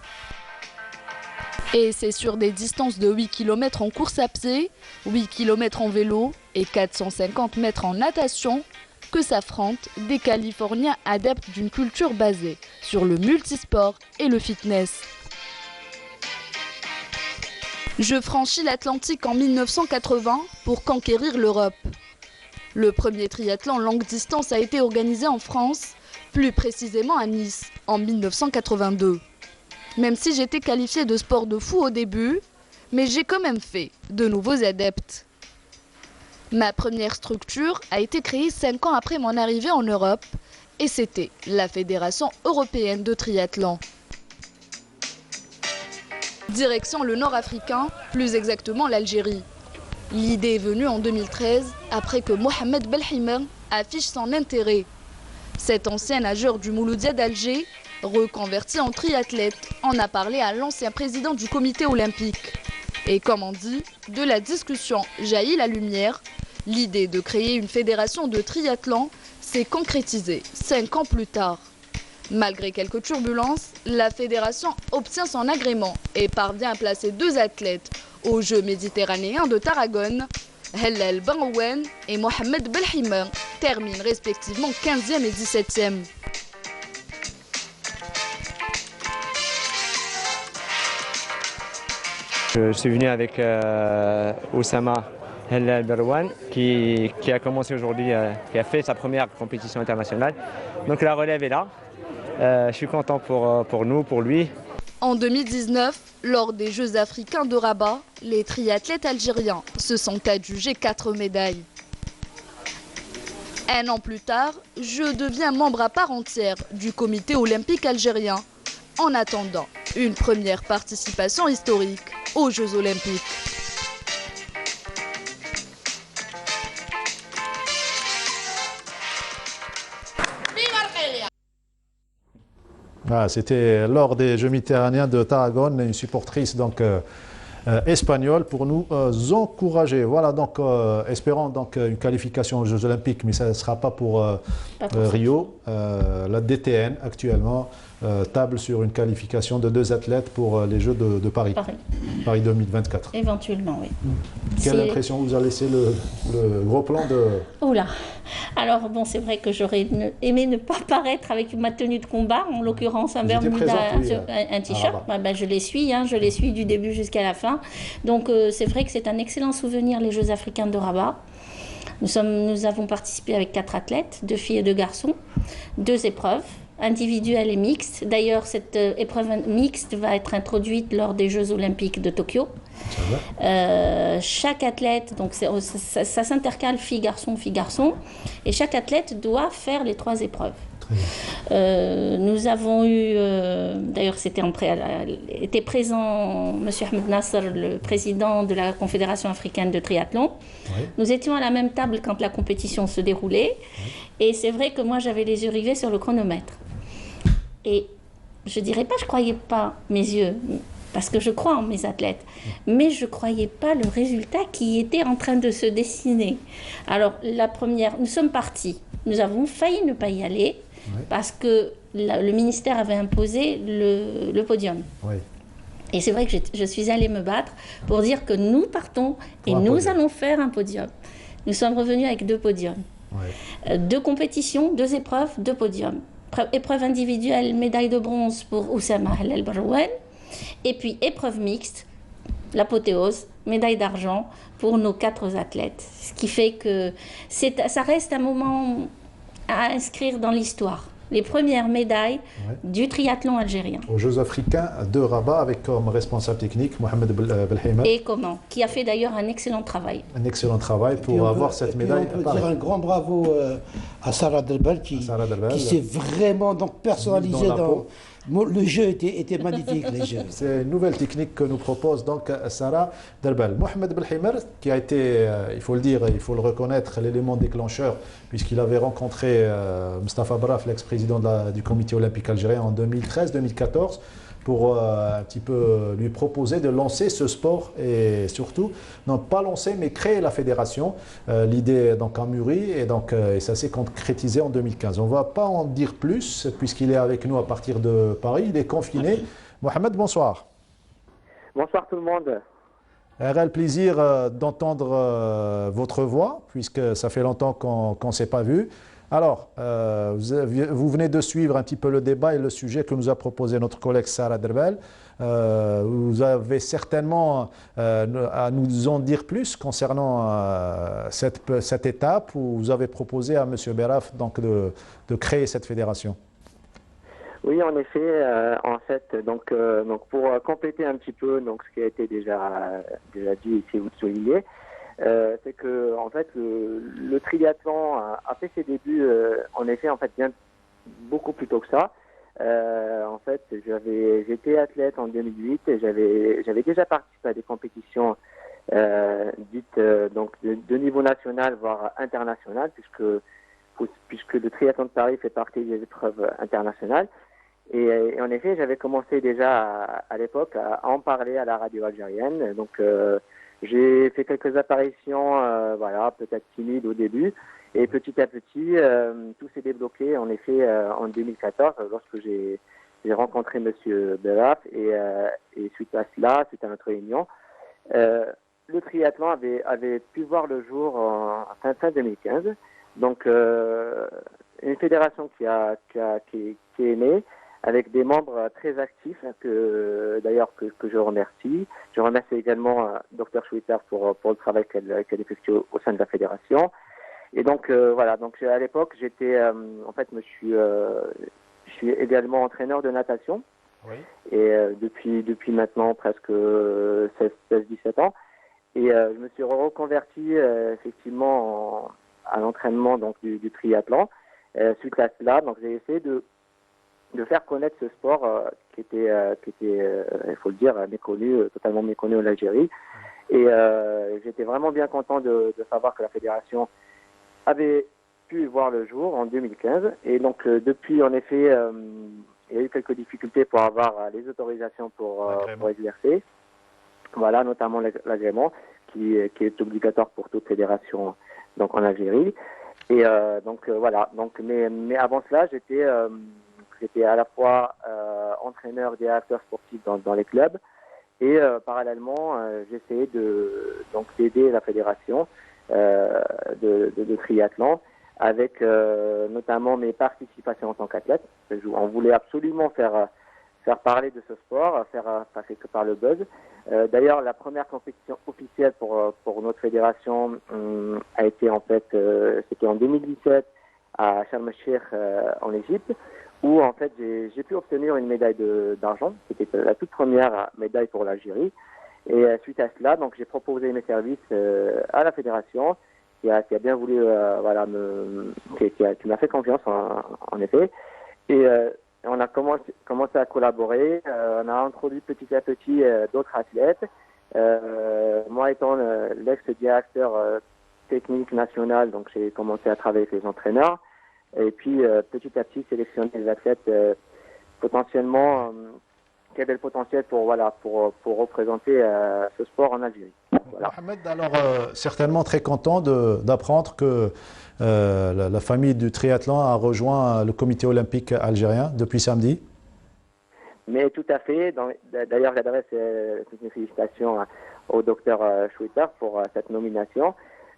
Et c'est sur des distances de 8 km en course à pied, 8 km en vélo et 450 mètres en natation que s'affrontent des Californiens adeptes d'une culture basée sur le multisport et le fitness. Je franchis l'Atlantique en 1980 pour conquérir l'Europe. Le premier triathlon longue distance a été organisé en France, plus précisément à Nice, en 1982. Même si j'étais qualifiée de sport de fou au début, mais j'ai quand même fait de nouveaux adeptes. Ma première structure a été créée 5 ans après mon arrivée en Europe et c'était la Fédération européenne de triathlon. Direction le nord-africain, plus exactement l'Algérie. L'idée est venue en 2013 après que Mohamed Belhimer affiche son intérêt. Cet ancien nageur du Mouloudia d'Alger, reconverti en triathlète, en a parlé à l'ancien président du comité olympique. Et comme on dit, de la discussion jaillit la lumière. L'idée de créer une fédération de triathlon s'est concrétisée 5 ans plus tard. Malgré quelques turbulences, la fédération obtient son agrément et parvient à placer 2 athlètes aux Jeux méditerranéens de Tarragone. Hellel Benrouen et Mohamed Belhimer terminent respectivement 15e et 17e. Je suis venu avec Oussama Hellel Benrouen qui a commencé aujourd'hui, qui a fait sa première compétition internationale. Donc la relève est là. Je suis content pour nous, pour lui. En 2019, lors des Jeux africains de Rabat, les triathlètes algériens se sont adjugés 4 médailles. 1 an plus tard, je deviens membre à part entière du comité olympique algérien, en attendant une première participation historique aux Jeux olympiques. C'était lors des Jeux méditerranéens de Tarragone, une supportrice espagnols pour nous encourager. Voilà, donc espérons donc une qualification aux Jeux Olympiques, mais ça ne sera pas pour Rio. La DTN actuellement table sur une qualification de 2 athlètes pour les Jeux de Paris. Paris 2024. Éventuellement, oui. Quelle impression vous a laissé le gros plan de... Oula. Alors bon, c'est vrai que j'aurais aimé ne pas paraître avec ma tenue de combat, en l'occurrence un bermuda, un t-shirt. Je les suis, je les suis du début jusqu'à la fin. Donc c'est vrai que c'est un excellent souvenir, les Jeux africains de Rabat. Nous avons participé avec 4 athlètes, 2 filles et 2 garçons, 2 épreuves, individuelles et mixtes. D'ailleurs, cette épreuve mixte va être introduite lors des Jeux olympiques de Tokyo. Chaque athlète, donc ça s'intercale fille-garçon, et chaque athlète doit faire les 3 épreuves. Nous avons eu, d'ailleurs était présent M. Ahmed Nasser, le président de la Confédération africaine de triathlon. Oui. Nous étions à la même table quand la compétition se déroulait, et c'est vrai que moi j'avais les yeux rivés sur le chronomètre. Et je dirais pas, je croyais pas mes yeux, parce que je crois en mes athlètes, mais je ne croyais pas le résultat qui était en train de se dessiner. Alors, la première, nous sommes partis, nous avons failli ne pas y aller, parce que le ministère avait imposé le podium. Oui. Et c'est vrai que je suis allée me battre pour dire que nous partons et nous allons faire un podium. Nous sommes revenus avec 2 podiums. Oui. 2 compétitions, 2 épreuves, 2 podiums. Épreuve individuelle, médaille de bronze pour Oussama El Barouane. Et puis épreuve mixte, l'apothéose, médaille d'argent pour nos 4 athlètes. Ce qui fait que ça reste un moment à inscrire dans l'histoire. Les premières médailles du triathlon algérien. Aux Jeux africains de Rabat, avec comme responsable technique Mohamed Belhaimer. Et comment, qui a fait d'ailleurs un excellent travail. Un excellent travail pour avoir cette médaille. On peut dire un grand bravo à Sarah Derbel qui s'est vraiment donc personnalisée dans... Le jeu était magnifique, les jeux. C'est une nouvelle technique que nous propose donc Sarah Derbel. Mohamed Belhaimer, qui a été, il faut le dire, il faut le reconnaître, l'élément déclencheur, puisqu'il avait rencontré Mustapha Braf, l'ex-président du comité olympique algérien en 2013-2014, pour un petit peu lui proposer de lancer ce sport et surtout, non pas lancer, mais créer la fédération. L'idée donc a mûri et donc et ça s'est concrétisé en 2015. On ne va pas en dire plus puisqu'il est avec nous à partir de Paris, il est confiné. Mohamed, bonsoir. Bonsoir tout le monde. Un réel plaisir d'entendre votre voix puisque ça fait longtemps qu'on ne s'est pas vu. Alors, vous venez de suivre un petit peu le débat et le sujet que nous a proposé notre collègue Sarah Derbel. Vous avez certainement à nous en dire plus concernant cette étape où vous avez proposé à M. Beraf donc, de créer cette fédération. Oui, en effet, donc pour compléter un petit peu donc, ce qui a été déjà dit ici ou souligné, c'est que en fait le triathlon a fait ses débuts bien beaucoup plus tôt que ça. J'étais athlète en 2008 et j'avais déjà participé à des compétitions dites donc de niveau national voire international puisque le triathlon de Paris fait partie des épreuves internationales. Et en effet, j'avais commencé déjà à l'époque à en parler à la radio algérienne. Donc j'ai fait quelques apparitions, peut-être timides au début, et petit à petit, tout s'est débloqué. En effet, en 2014, lorsque j'ai rencontré Monsieur Beraf, et suite à cela, suite à notre réunion, le triathlon avait pu voir le jour en fin 2015. Donc, une fédération qui est née, avec des membres très actifs, que je remercie. Je remercie également Dr Schwitter pour le travail qu'elle effectue au sein de la fédération. Et donc donc à l'époque j'étais je suis également entraîneur de natation. Oui. Et depuis maintenant presque 16-17 ans. Et je me suis reconverti effectivement à l'entraînement donc du triathlon. Suite à cela, donc j'ai essayé de faire connaître ce sport qui était, il faut le dire, totalement méconnu en Algérie. Et j'étais vraiment bien content de savoir que la fédération avait pu voir le jour en 2015. Et donc depuis, en effet, il y a eu quelques difficultés pour avoir les autorisations pour exercer. Voilà, notamment l'agrément qui est obligatoire pour toute fédération donc en Algérie. Et voilà. Donc, mais avant cela, j'étais à la fois entraîneur, directeur sportif dans les clubs et parallèlement, j'essayais d'aider la fédération de triathlon avec notamment mes participations en tant qu'athlète. On voulait absolument faire parler de ce sport, faire quelque part le buzz. D'ailleurs, la première compétition officielle pour notre fédération a été en fait, c'était en 2017 à Sharm el-Sheikh en Égypte, où en fait j'ai pu obtenir une médaille d'argent. C'était la toute première médaille pour l'Algérie. Et suite à cela, donc j'ai proposé mes services à la fédération, qui a bien voulu, qui m'a fait confiance en effet. Et on a commencé à collaborer. On a introduit petit à petit d'autres athlètes. Moi étant l'ex-directeur technique national, donc j'ai commencé à travailler avec les entraîneurs. Et puis petit à petit sélectionner les athlètes potentiellement qui avaient le potentiel pour représenter ce sport en Algérie. Voilà. Mohamed, alors certainement très content d'apprendre que la famille du triathlon a rejoint le comité olympique algérien depuis samedi. Mais tout à fait. D'ailleurs, j'adresse toutes mes félicitations au docteur Schwitter pour cette nomination.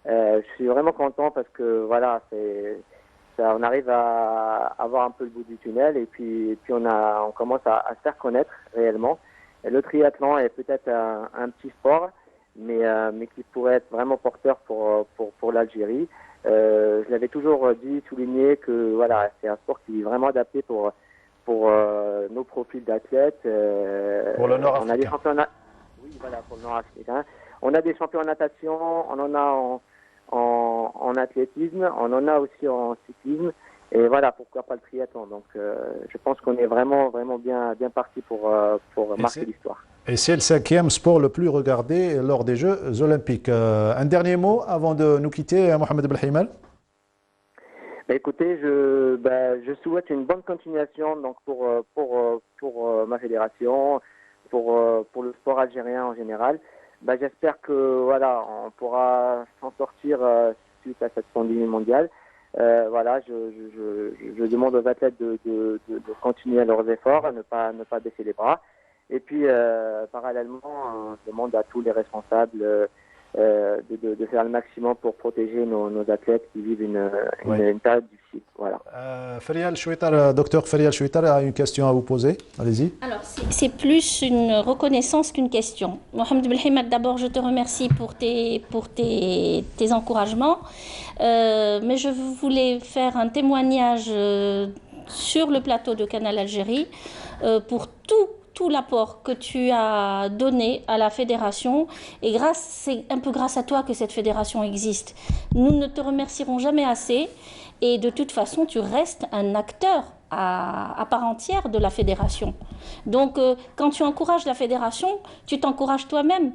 Je suis vraiment content parce que voilà, on arrive à avoir un peu le bout du tunnel et puis on commence à se faire connaître réellement. Et le triathlon est peut-être un petit sport, mais qui pourrait être vraiment porteur pour l'Algérie. Je l'avais toujours souligné que voilà, c'est un sport qui est vraiment adapté pour nos profils d'athlètes. Pour le Nord-Africain. On a des championnats. Oui, voilà, pour le Nord-Africain. On a des champions en natation, on en a en athlétisme, on en a aussi en cyclisme. Et voilà, pourquoi pas le triathlon. Donc, je pense qu'on est vraiment bien parti pour marquer l'histoire. Et c'est le 5e sport le plus regardé lors des Jeux Olympiques. Un dernier mot avant de nous quitter, Mohamed Belhimal. Écoutez, je souhaite une bonne continuation donc pour ma fédération, pour le sport algérien en général. J'espère que voilà, on pourra s'en sortir suite à cette pandémie mondiale. Voilà, je demande aux athlètes de continuer leurs efforts, ne pas baisser les bras. Et puis, parallèlement, je demande à tous les responsables de faire le maximum pour protéger nos athlètes qui vivent une période difficile. Voilà. Docteur Ferial Chouitar a une question à vous poser. Allez-y. Alors, c'est plus une reconnaissance qu'une question. Mohamed Belhimal, d'abord, je te remercie pour tes encouragements. Mais je voulais faire un témoignage sur le plateau de Canal Algérie pour tout l'apport que tu as donné à la fédération et c'est un peu grâce à toi que cette fédération existe. Nous ne te remercierons jamais assez et de toute façon tu restes un acteur à part entière de la fédération. Donc quand tu encourages la fédération, tu t'encourages toi-même.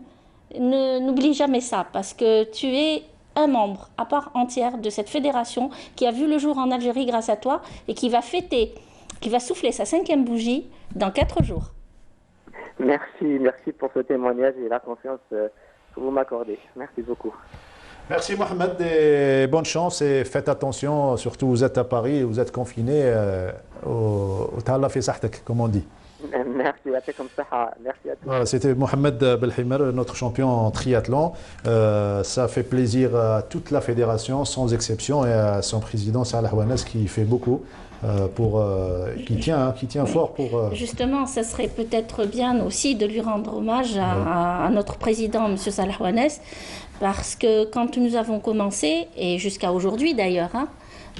N'oublie jamais ça parce que tu es un membre à part entière de cette fédération qui a vu le jour en Algérie grâce à toi et qui va souffler sa 5e bougie dans 4 jours. Merci pour ce témoignage et la confiance que vous m'accordez. Merci beaucoup. Merci Mohamed et bonne chance et faites attention, surtout vous êtes à Paris et vous êtes confiné au Tahalla fi sahtek, comme on dit. Merci à tous. Voilà, c'était Mohamed Belhimal, notre champion en triathlon. Ça fait plaisir à toute la fédération, sans exception, et à son président Salah Ouanes qui fait beaucoup. Qui tient fort pour... Justement, ça serait peut-être bien aussi de lui rendre hommage à notre président, M. Salah Ouanes, parce que quand nous avons commencé, et jusqu'à aujourd'hui d'ailleurs,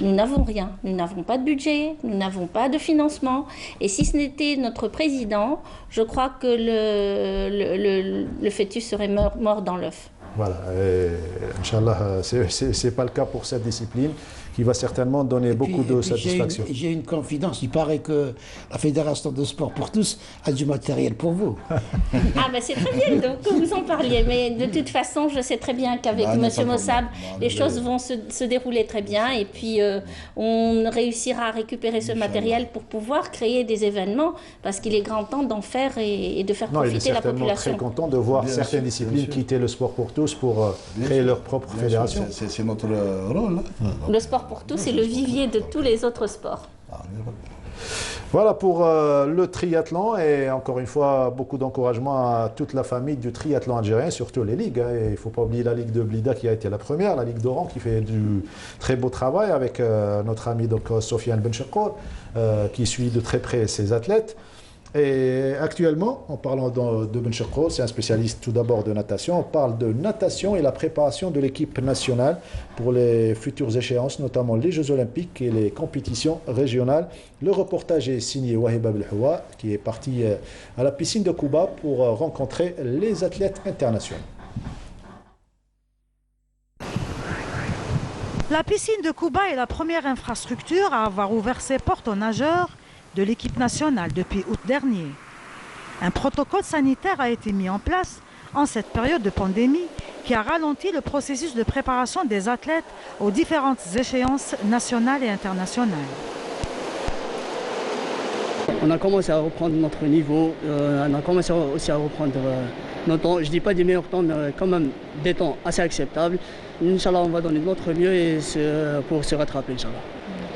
nous n'avons rien. Nous n'avons pas de budget, nous n'avons pas de financement. Et si ce n'était notre président, je crois que le fœtus serait mort dans l'œuf. Voilà, Inch'Allah, ce n'est pas le cas pour cette discipline qui va certainement donner beaucoup de satisfaction. J'ai une confidence, il paraît que la Fédération de sport pour tous a du matériel pour vous. Ah ben c'est très bien donc, que vous en parliez, mais de toute façon je sais très bien qu'avec M. Mossab, les choses vont se dérouler très bien et puis on réussira à récupérer ce matériel pour pouvoir créer des événements parce qu'il est grand temps d'en faire et de faire profiter la population. Il est certainement très content de voir certaines disciplines quitter le sport pour tous pour créer leur propre fédération. C'est notre rôle. Le sport pour tous est le vivier de tous les autres sports. Voilà pour le triathlon et encore une fois beaucoup d'encouragement à toute la famille du triathlon algérien, surtout les ligues. Et il ne faut pas oublier la ligue de Blida qui a été la première, la ligue d'Oran qui fait du très beau travail avec notre ami Sofiane Benchakour qui suit de très près ses athlètes. Et actuellement, en parlant de Benchakour, c'est un spécialiste tout d'abord de natation, on parle de natation et la préparation de l'équipe nationale pour les futures échéances, notamment les Jeux Olympiques et les compétitions régionales. Le reportage est signé Wahib Abdelhoua, qui est parti à la piscine de Kouba pour rencontrer les athlètes internationaux. La piscine de Kouba est la première infrastructure à avoir ouvert ses portes aux nageurs de l'équipe nationale depuis août dernier. Un protocole sanitaire a été mis en place en cette période de pandémie qui a ralenti le processus de préparation des athlètes aux différentes échéances nationales et internationales. On a commencé à reprendre notre niveau, on a commencé aussi à reprendre nos temps. Je ne dis pas des meilleurs temps, mais quand même des temps assez acceptables. Inch'Allah, on va donner de notre mieux et pour se rattraper, Inch'Allah.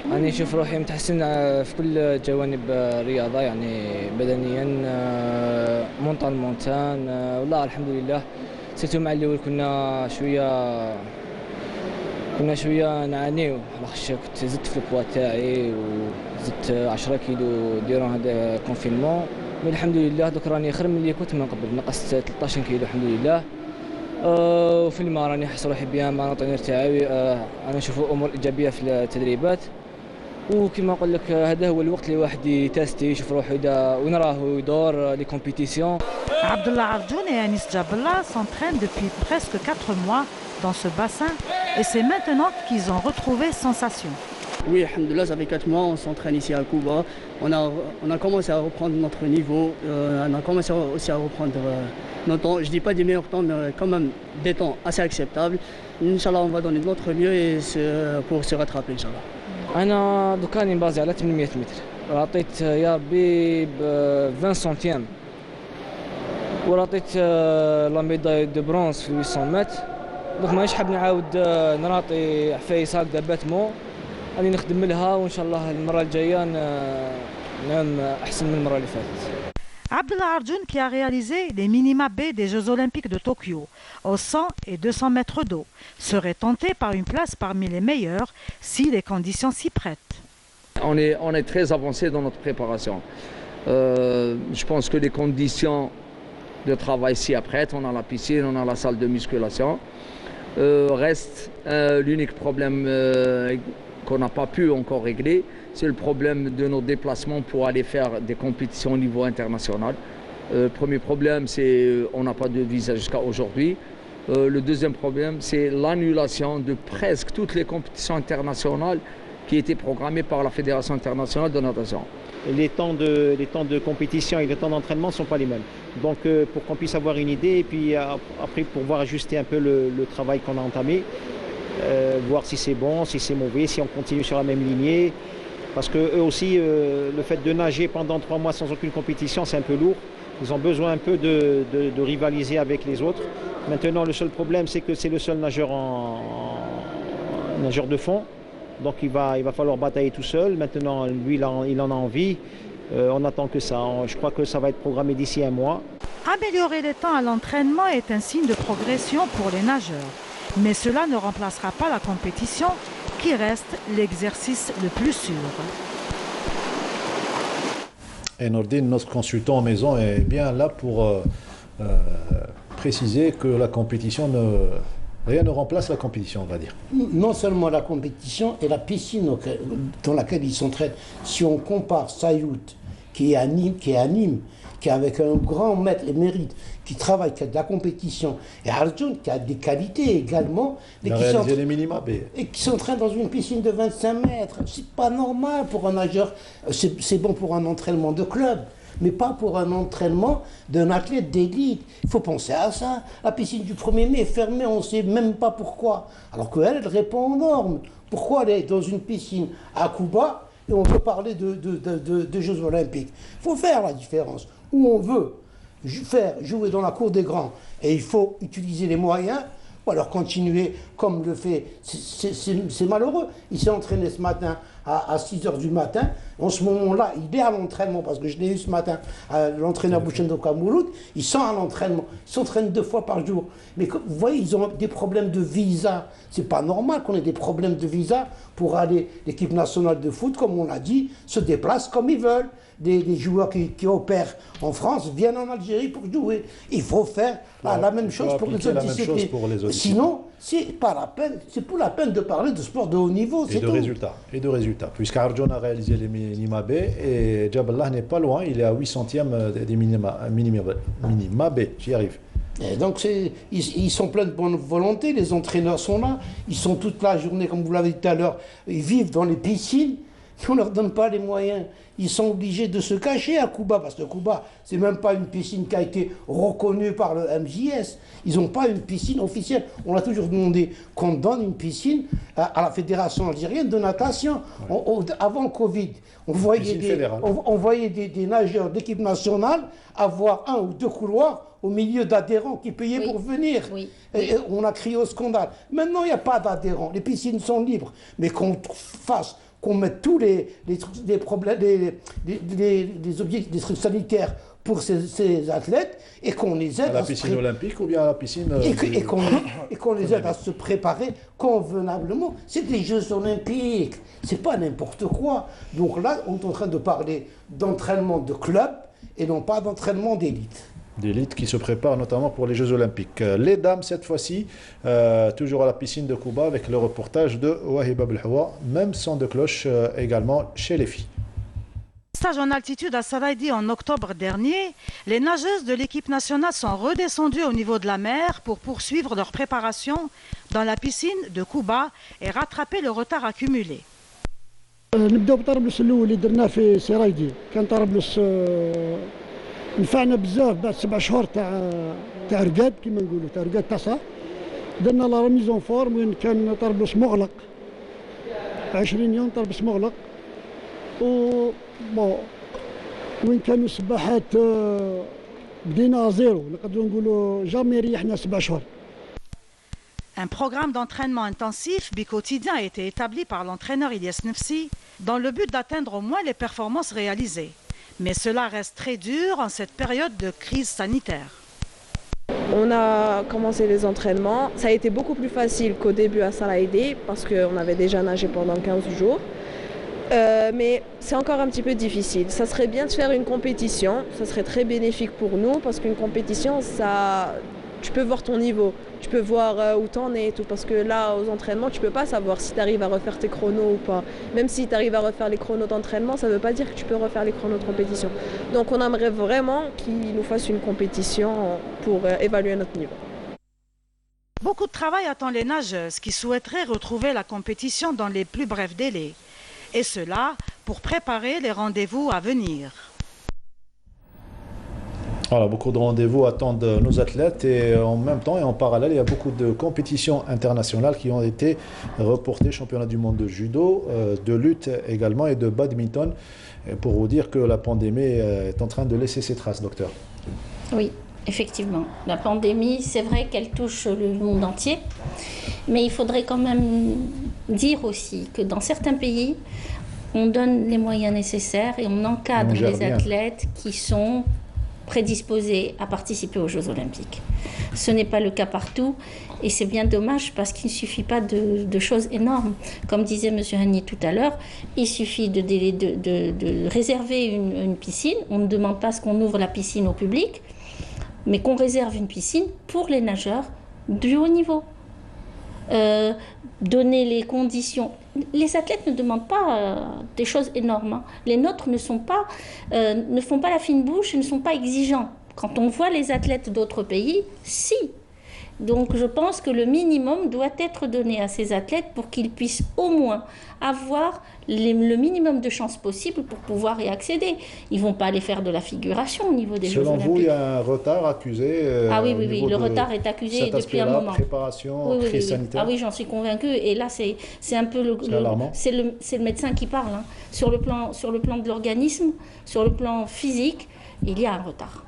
أنا أشوف روحي متحسن في كل جوانب الرياضة يعني بدنيا مونتال والله الحمد لله سيرتو مع الأول كنا شوية نعانيو لاخاطش كنت زدت في البوا تاعي وزدت 10 كيلو ديرون هذا كونفينمون مي الحمد لله دوك راني خير من اللي كنت من قبل نقصت 13 كيلو الحمد لله وفي الماء راني نحس روحي بيان مع الطينير تاعي انا نشوف امور ايجابيه في التدريبات وكما نقول لك هذا هو الوقت اللي واحد يتاستي يشوف روحه وين راهو يدور لي كومبيتيسيون. Abdullah Arjoun et Anis Jabella s'entraînent depuis presque 4 mois dans ce bassin et c'est maintenant qu'ils ont retrouvé sensation. Oui, alhamdoulilah, ça fait 4 mois, on s'entraîne ici à Kouba. On a commencé à reprendre notre niveau, on a commencé aussi à reprendre nos temps. Je ne dis pas des meilleurs temps, mais quand même des temps assez acceptables. Inch'Allah, on va donner de notre mieux et pour se rattraper, Inch'Allah. أنا دوكاني بازي على 800 متر رطيت يا ربي ب 20 سنتيام ورطيت لا ميداي دو برونز في 800 متر دوك مانيش حاب نعاود نراطي عفايس هكذا باتمو راني نخدم لها وإن شاء الله المرة الجاية نعم أحسن من المرة اللي فاتت. Abdullah Arjoun qui a réalisé les minima B des Jeux Olympiques de Tokyo aux 100 et 200 mètres d'eau serait tenté par une place parmi les meilleurs si les conditions s'y prêtent. On est très avancé dans notre préparation. Je pense que les conditions de travail s'y apprêtent. On a la piscine, on a la salle de musculation. Reste l'unique problème qu'on n'a pas pu encore régler, c'est le problème de nos déplacements pour aller faire des compétitions au niveau international. Le premier problème, c'est qu'on n'a pas de visa jusqu'à aujourd'hui. Le deuxième problème, c'est l'annulation de presque toutes les compétitions internationales qui étaient programmées par la Fédération internationale de natation. Les temps de compétition et les temps d'entraînement ne sont pas les mêmes. Donc pour qu'on puisse avoir une idée et puis après pouvoir ajuster un peu le travail qu'on a entamé, voir si c'est bon, si c'est mauvais, si on continue sur la même lignée. Parce que eux aussi, le fait de nager pendant 3 mois sans aucune compétition, c'est un peu lourd. Ils ont besoin un peu de rivaliser avec les autres. Maintenant, le seul problème, c'est que c'est le seul nageur nageur de fond. Donc il va falloir batailler tout seul. Maintenant, lui, il en a envie. On attend que ça. Je crois que ça va être programmé d'ici 1 mois. Améliorer les temps à l'entraînement est un signe de progression pour les nageurs. Mais cela ne remplacera pas la compétition qui reste l'exercice le plus sûr. Et Nordine, notre consultant en maison, est bien là pour préciser que la compétition rien ne remplace la compétition, on va dire. Non seulement la compétition et la piscine dans laquelle ils s'entraînent. Si on compare Sayout qui anime, qui est avec un grand maître émérite, qui travaille, qui a de la compétition, et Arjun qui a des qualités également, il a réalisé les minima B. Et qui s'entraînent dans une piscine de 25 mètres. C'est pas normal pour un nageur, c'est bon pour un entraînement de club, mais pas pour un entraînement d'un athlète d'élite. Il faut penser à ça. La piscine du 1er mai est fermée, on ne sait même pas pourquoi. Alors qu'elle, elle répond aux normes. Pourquoi elle est dans une piscine à Cuba et on veut parler de Jeux Olympiques? Il faut faire la différence. Où on veut faire jouer dans la cour des grands et il faut utiliser les moyens, ou alors continuer comme le fait, c'est malheureux. Il s'est entraîné ce matin à 6h du matin. En ce moment-là, il est à l'entraînement, parce que je l'ai eu ce matin, l'entraîneur Bouchendo Kamouloud, ils sont à l'entraînement, ils s'entraînent 2 fois par jour. Mais vous voyez, ils ont des problèmes de visa. C'est pas normal qu'on ait des problèmes de visa pour aller, l'équipe nationale de foot, comme on l'a dit, se déplace comme ils veulent. Des joueurs qui opèrent en France viennent en Algérie pour jouer. Il faut faire la même chose pour les autres disciplines. Sinon, c'est pas la peine, c'est pour la peine de parler de sport de haut niveau. Et de résultats. Puisqu'Arjun a réalisé les minima B et Jaballah n'est pas loin, il est à 8 centièmes des minima B. J'y arrive. Et donc ils sont pleins de bonne volonté, les entraîneurs sont là, ils sont toute la journée, comme vous l'avez dit tout à l'heure, ils vivent dans les piscines. On ne leur donne pas les moyens. Ils sont obligés de se cacher à Cuba, parce que Cuba, c'est même pas une piscine qui a été reconnue par le MJS. Ils n'ont pas une piscine officielle. On a toujours demandé qu'on donne une piscine à la Fédération algérienne de natation. Avant le Covid, on voyait des nageurs d'équipe nationale avoir 1 ou 2 couloirs au milieu d'adhérents qui payaient pour venir. Et on a crié au scandale. Maintenant, il n'y a pas d'adhérents. Les piscines sont libres. Mais qu'on fasse, qu'on mette tous les problèmes, des objectifs, des trucs sanitaires pour ces athlètes et qu'on les aide à la piscine olympique ou bien à la piscine et qu'on les aide à se préparer convenablement. C'est des Jeux olympiques, c'est pas n'importe quoi. Donc là, on est en train de parler d'entraînement de club et non pas d'entraînement d'élite. D'élite qui se prépare notamment pour les Jeux Olympiques. Les dames, cette fois-ci, toujours à la piscine de Cuba avec le reportage de Wahib Abdelhawa, même son de cloche également chez les filles. Stage en altitude à Saraidi en octobre dernier, les nageuses de l'équipe nationale sont redescendues au niveau de la mer pour poursuivre leur préparation dans la piscine de Cuba et rattraper le retard accumulé. نبداو بطرابلس الاول اللي درناه في سرايدي كان طرابلس نفعنا بزاف بعد 7 شهور تاع رقاد كيما نقولوا تاع رقاد تاع صح درنا لا ريميزون فورم وين كان طرابلس مغلق 20 يوم طرابلس مغلق و بون وين كانوا السباحات بدينا زيرو نقدروا نقولوا جامي ريحنا 7 شهور. Un programme d'entraînement intensif bi-quotidien a été établi par l'entraîneur Ilyes Nefsi dans le but d'atteindre au moins les performances réalisées. Mais cela reste très dur en cette période de crise sanitaire. On a commencé les entraînements. Ça a été beaucoup plus facile qu'au début à Saraidi parce qu'on avait déjà nagé pendant 15 jours. Mais c'est encore un petit peu difficile. Ça serait bien de faire une compétition. Ça serait très bénéfique pour nous parce qu'une compétition, tu peux voir ton niveau. Tu peux voir où t'en es et tout. Parce que là, aux entraînements, tu peux pas savoir si tu arrives à refaire tes chronos ou pas. Même si tu arrives à refaire les chronos d'entraînement, ça ne veut pas dire que tu peux refaire les chronos de compétition. Donc on aimerait vraiment qu'ils nous fassent une compétition pour évaluer notre niveau. Beaucoup de travail attend les nageuses qui souhaiteraient retrouver la compétition dans les plus brefs délais. Et cela pour préparer les rendez-vous à venir. Voilà, beaucoup de rendez-vous attendent nos athlètes et en même temps et en parallèle, il y a beaucoup de compétitions internationales qui ont été reportées, championnat du monde de judo, de lutte également et de badminton, pour vous dire que la pandémie est en train de laisser ses traces, docteur. Oui, effectivement. La pandémie, c'est vrai qu'elle touche le monde entier, mais il faudrait quand même dire aussi que dans certains pays, on donne les moyens nécessaires et on encadre les athlètes qui sont prédisposés à participer aux Jeux Olympiques. Ce n'est pas le cas partout et c'est bien dommage parce qu'il ne suffit pas de choses énormes. Comme disait M. Hani tout à l'heure, il suffit de réserver une piscine. On ne demande pas qu'on ouvre la piscine au public, mais qu'on réserve une piscine pour les nageurs du haut niveau. donner les conditions. Les athlètes ne demandent pas des choses énormes, hein. Les nôtres ne font pas la fine bouche et ne sont pas exigeants. Quand on voit les athlètes d'autres pays, si. Donc je pense que le minimum doit être donné à ces athlètes pour qu'ils puissent au moins avoir le minimum de chances possibles pour pouvoir y accéder. Ils ne vont pas aller faire de la figuration au niveau des Jeux Olympiques. Selon vous, il y a un retard accusé Ah oui, le retard est accusé depuis un moment. Préparation, crise sanitaire. Ah oui, j'en suis convaincue. Et là, c'est un peu le médecin qui parle. Hein. Sur le plan de l'organisme, sur le plan physique, il y a un retard.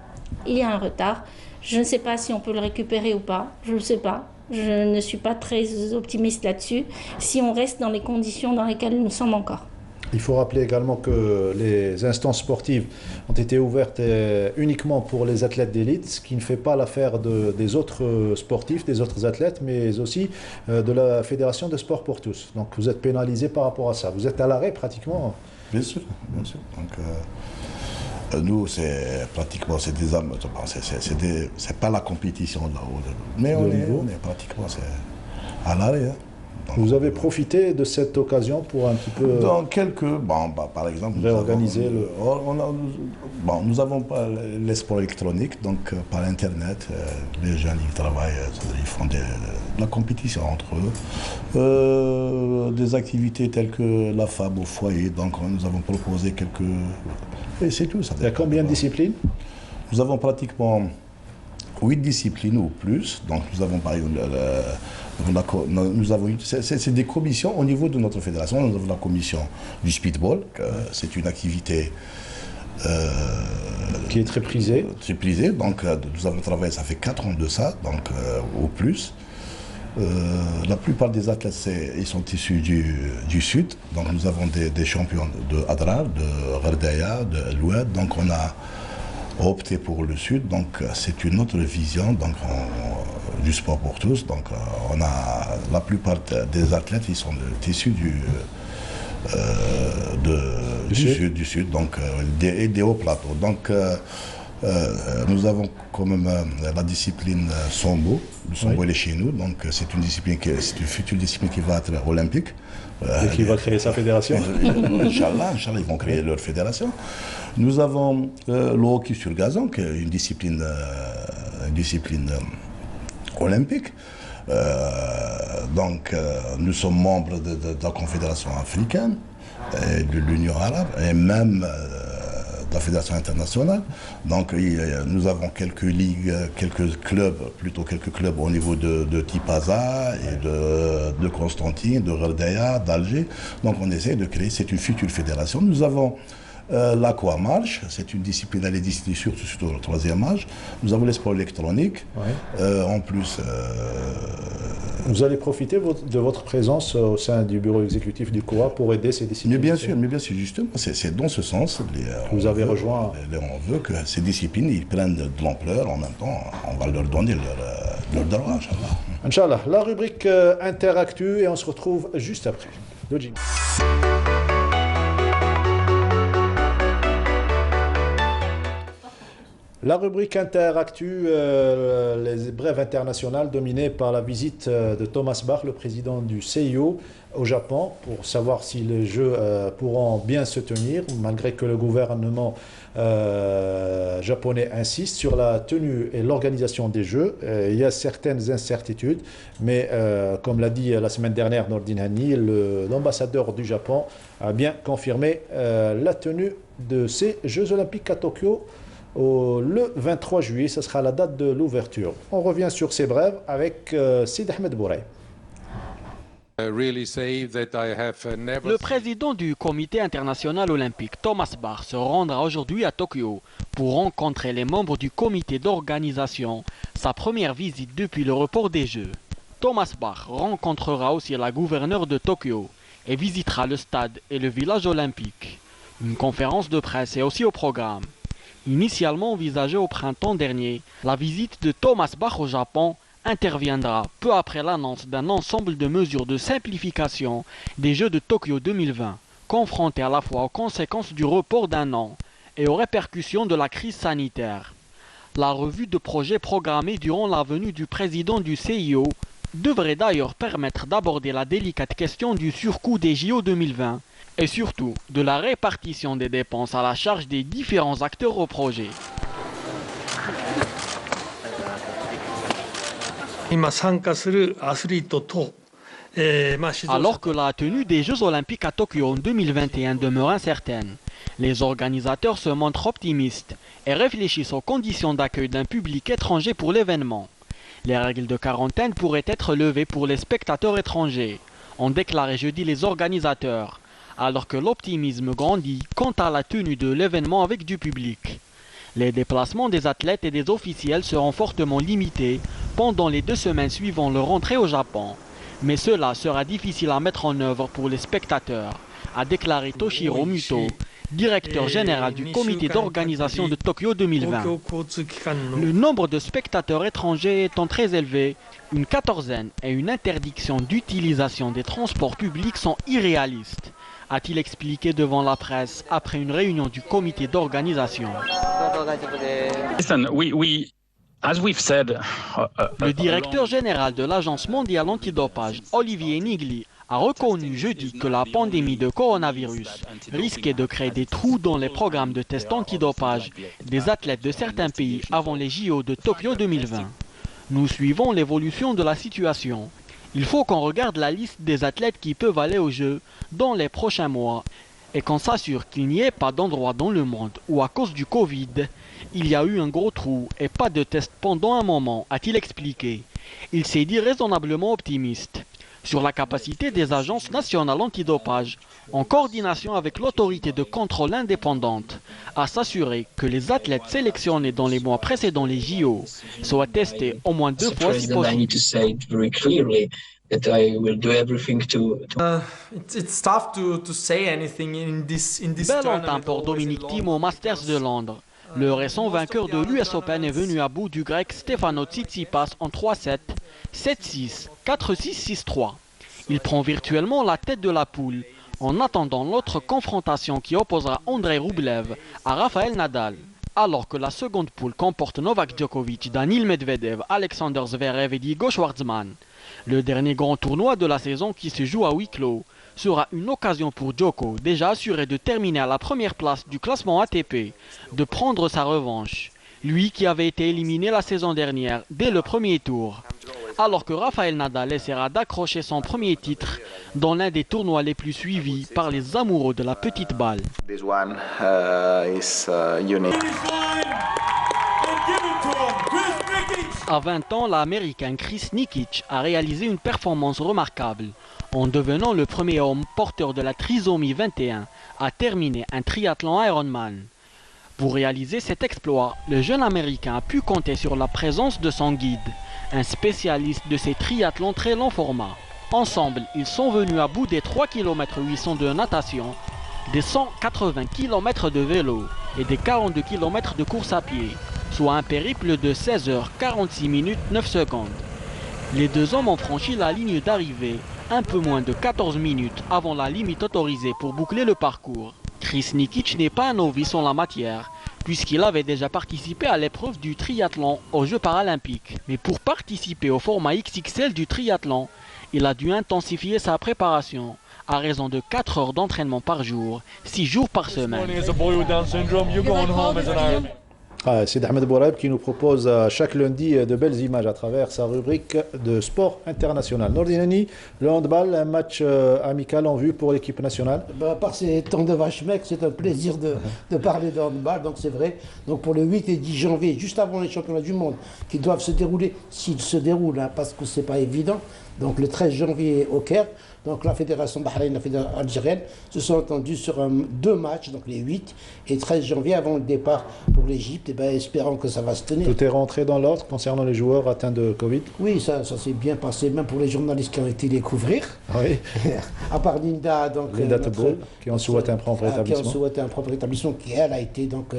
Il y a un retard. Je ne sais pas si on peut le récupérer ou pas. Je ne sais pas. Je ne suis pas très optimiste là-dessus. Si on reste dans les conditions dans lesquelles nous sommes encore. Il faut rappeler également que les instances sportives ont été ouvertes uniquement pour les athlètes d'élite, ce qui ne fait pas l'affaire des autres sportifs, des autres athlètes, mais aussi de la Fédération de sport pour tous. Donc vous êtes pénalisé par rapport à ça. Vous êtes à l'arrêt pratiquement. Bien sûr, bien sûr. Donc, nous, c'est pratiquement, c'est pas la compétition là-haut, mais on est pratiquement à l'arrêt. Hein. Vous avez profité de cette occasion pour un petit peu... Dans par exemple, réorganiser nous avons pas les sports électroniques, donc par Internet, les jeunes ils travaillent, ils font de la compétition entre eux. Des activités telles que la FAB au foyer, donc nous avons proposé quelques... Et c'est tout. Il y a combien de disciplines? Nous avons pratiquement 8 disciplines ou plus, donc nous avons par exemple... C'est des commissions au niveau de notre fédération. Nous avons la commission du speedball, c'est une activité qui est très prisée. Donc nous avons travaillé, ça fait 4 ans de ça, donc au plus. La plupart des athlètes, ils sont issus du sud. Donc nous avons des champions de Adrar, de Gherdaya, de Loued. Donc on a opté pour le sud. Donc c'est une autre vision. Donc du sport pour tous. Donc on a la plupart des athlètes, ils sont issus du sud, donc des hauts plateaux. Donc nous avons quand même la discipline Sambo. Le Sambo il est chez nous, donc c'est une future discipline qui va être olympique. Et qui va créer sa fédération. Inch'Allah, ils vont créer leur fédération. Nous avons le hockey sur gazon, qui est une discipline olympique. Donc nous sommes membres de la Confédération africaine, de l'Union arabe et même de la Fédération internationale. Donc nous avons quelques ligues, quelques clubs au niveau de Tipaza et de Constantine, de Gherdaya, d'Alger. Donc on essaie de créer, c'est une future fédération. Nous avons l'aquamarche, c'est une discipline, elle est destinée surtout au 3e âge. Nous avons les sports électroniques. En plus... Vous allez profiter de votre présence au sein du bureau exécutif du COA pour aider ces disciplines. Mais bien sûr, justement, c'est dans ce sens. Vous avez rejoint. On veut que ces disciplines ils prennent de l'ampleur, en même temps, on va leur donner leur droit, Inch'Allah. Inch'Allah, la rubrique Interactu et on se retrouve juste après. Dojim. La rubrique Interactu, les brèves internationales dominées par la visite de Thomas Bach, le président du CIO, au Japon, pour savoir si les Jeux pourront bien se tenir, malgré que le gouvernement japonais insiste sur la tenue et l'organisation des Jeux. Il y a certaines incertitudes, mais comme l'a dit la semaine dernière Nordine Hani, l'ambassadeur du Japon a bien confirmé la tenue de ces Jeux Olympiques à Tokyo. Le 23 juillet, ce sera la date de l'ouverture. On revient sur ces brèves avec Sid Ahmed Bourey. Le président du comité international olympique, Thomas Bach, se rendra aujourd'hui à Tokyo pour rencontrer les membres du comité d'organisation, sa première visite depuis le report des Jeux. Thomas Bach rencontrera aussi la gouverneure de Tokyo et visitera le stade et le village olympique. Une conférence de presse est aussi au programme. Initialement envisagée au printemps dernier, la visite de Thomas Bach au Japon interviendra peu après l'annonce d'un ensemble de mesures de simplification des Jeux de Tokyo 2020, confrontés à la fois aux conséquences du report d'un an et aux répercussions de la crise sanitaire. La revue de projets programmée durant la venue du président du CIO devrait d'ailleurs permettre d'aborder la délicate question du surcoût des JO 2020 et surtout de la répartition des dépenses à la charge des différents acteurs au projet. Alors que la tenue des Jeux Olympiques à Tokyo en 2021 demeure incertaine, les organisateurs se montrent optimistes et réfléchissent aux conditions d'accueil d'un public étranger pour l'événement. Les règles de quarantaine pourraient être levées pour les spectateurs étrangers, ont déclaré jeudi les organisateurs, alors que l'optimisme grandit quant à la tenue de l'événement avec du public. Les déplacements des athlètes et des officiels seront fortement limités pendant les 2 semaines suivant leur entrée au Japon. Mais cela sera difficile à mettre en œuvre pour les spectateurs, a déclaré Toshiro Muto, directeur général du comité d'organisation de Tokyo 2020. Le nombre de spectateurs étrangers étant très élevé, une quatorzaine et une interdiction d'utilisation des transports publics sont irréalistes, a-t-il expliqué devant la presse après une réunion du comité d'organisation. Le directeur général de l'Agence mondiale antidopage, Olivier Nigli, a reconnu jeudi que la pandémie de coronavirus risquait de créer des trous dans les programmes de tests antidopage des athlètes de certains pays avant les JO de Tokyo 2020. Nous suivons l'évolution de la situation. Il faut qu'on regarde la liste des athlètes qui peuvent aller aux Jeux dans les prochains mois et qu'on s'assure qu'il n'y ait pas d'endroit dans le monde où à cause du Covid, il y a eu un gros trou et pas de test pendant un moment, a-t-il expliqué. Il s'est dit raisonnablement optimiste sur la capacité des agences nationales antidopage, en coordination avec l'autorité de contrôle indépendante, à s'assurer que les athlètes sélectionnés dans les mois précédant les JO soient testés au moins 2 fois si possible. Bel entame pour Dominic Thiem au Masters de Londres. Le récent vainqueur de l'US Open est venu à bout du grec Stefanos Tsitsipas en 3-7, 7-6, 4-6, 6-3. Il prend virtuellement la tête de la poule en attendant l'autre confrontation qui opposera Andrei Rublev à Rafael Nadal. Alors que la seconde poule comporte Novak Djokovic, Daniil Medvedev, Alexander Zverev et Diego Schwartzman. Le dernier grand tournoi de la saison qui se joue à huis clos sera une occasion pour Djoko, déjà assuré de terminer à la première place du classement ATP, de prendre sa revanche. Lui qui avait été éliminé la saison dernière dès le premier tour. Alors que Rafael Nadal essaiera d'accrocher son premier titre dans l'un des tournois les plus suivis par les amoureux de la petite balle. À 20 ans, l'Américain Chris Nikic a réalisé une performance remarquable en devenant le premier homme porteur de la trisomie 21 à terminer un triathlon Ironman. Pour réaliser cet exploit, le jeune Américain a pu compter sur la présence de son guide, un spécialiste de ces triathlons très long format. Ensemble, ils sont venus à bout des 3 km 800 de natation, des 180 km de vélo et des 42 km de course à pied, soit un périple de 16 h 46 minutes 9 secondes. Les 2 hommes ont franchi la ligne d'arrivée un peu moins de 14 minutes avant la limite autorisée pour boucler le parcours. Chris Nikic n'est pas un novice en la matière, puisqu'il avait déjà participé à l'épreuve du triathlon aux Jeux paralympiques. Mais pour participer au format XXL du triathlon, il a dû intensifier sa préparation à raison de 4 heures d'entraînement par jour, 6 jours par semaine. C'est Ahmed Bouraib qui nous propose chaque lundi de belles images à travers sa rubrique de sport international. Nordinani, le handball, un match amical en vue pour l'équipe nationale. Par ces temps de vache mec, c'est un plaisir de parler de handball, donc c'est vrai. Donc pour le 8 et 10 janvier, juste avant les championnats du monde, qui doivent se dérouler, s'ils se déroulent, hein, parce que c'est pas évident, donc le 13 janvier au Caire. Donc la fédération bahreïnienne et la fédération algérienne se sont entendus sur 2 matchs, donc les 8 et 13 janvier avant le départ pour l'Égypte. Et bien espérons que ça va se tenir. Tout est rentré dans l'ordre concernant les joueurs atteints de Covid? Oui, ça s'est bien passé, même pour les journalistes qui ont été les couvrir. Oui. À part Linda, donc Linda Tebro, qui ont souhaité un propre rétablissement. Qui ont souhaité un propre rétablissement, qui elle a été donc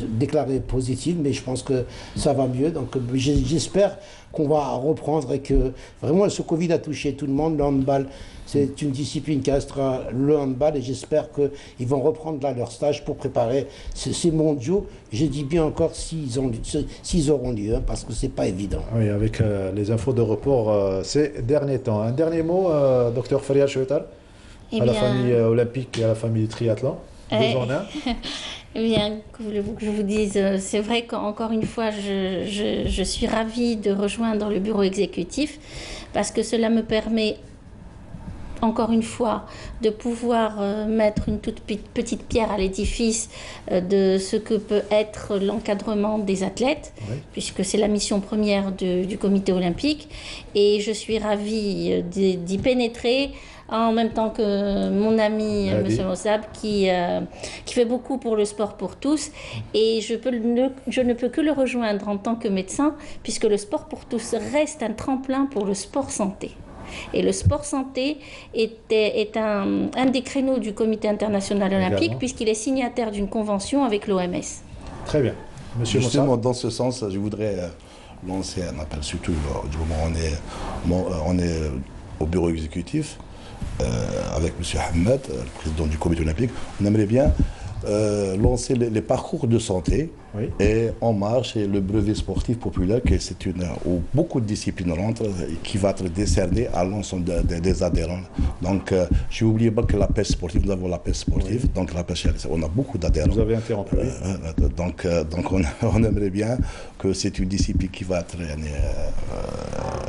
déclarée positive, mais je pense que ça va mieux. Donc j'espère qu'on va reprendre et que vraiment effectivement, ce Covid a touché tout le monde. Le handball, c'est une discipline qui restera le handball et j'espère qu'ils vont reprendre là leur stage pour préparer ces mondiaux. Je dis bien encore s'ils auront lieu, hein, parce que c'est pas évident. Oui, avec les infos de report ces derniers temps. Un dernier mot, docteur Faria Chouetar, à la famille olympique et à la famille triathlon. Deux en un. Eh bien, que voulez-vous que je vous dise, c'est vrai qu'encore une fois, je suis ravie de rejoindre le bureau exécutif parce que cela me permet, encore une fois, de pouvoir mettre une toute petite pierre à l'édifice de ce que peut être l'encadrement des athlètes, puisque c'est la mission première du comité olympique. Et je suis ravie d'y pénétrer en même temps que mon ami M. Mossab qui fait beaucoup pour le sport pour tous. Et je ne peux que le rejoindre en tant que médecin, puisque le sport pour tous reste un tremplin pour le sport santé. Et le sport santé est un des créneaux du comité international olympique, puisqu'il est signataire d'une convention avec l'OMS. Très bien. Monsieur Justement, Mossab. dans ce sens, je voudrais lancer un appel, surtout du moment où on est au bureau exécutif, avec M. Ahmed, le président du comité olympique. On aimerait bien lancer les parcours de santé et En Marche et le brevet sportif populaire, où beaucoup de disciplines rentrent et qui va être décerné à l'ensemble des adhérents. Donc, j'ai oublié que la pêche sportive, nous avons la pêche sportive, donc la pêche, on a beaucoup d'adhérents. Vous avez interrompu. Donc on aimerait bien que c'est une discipline qui va être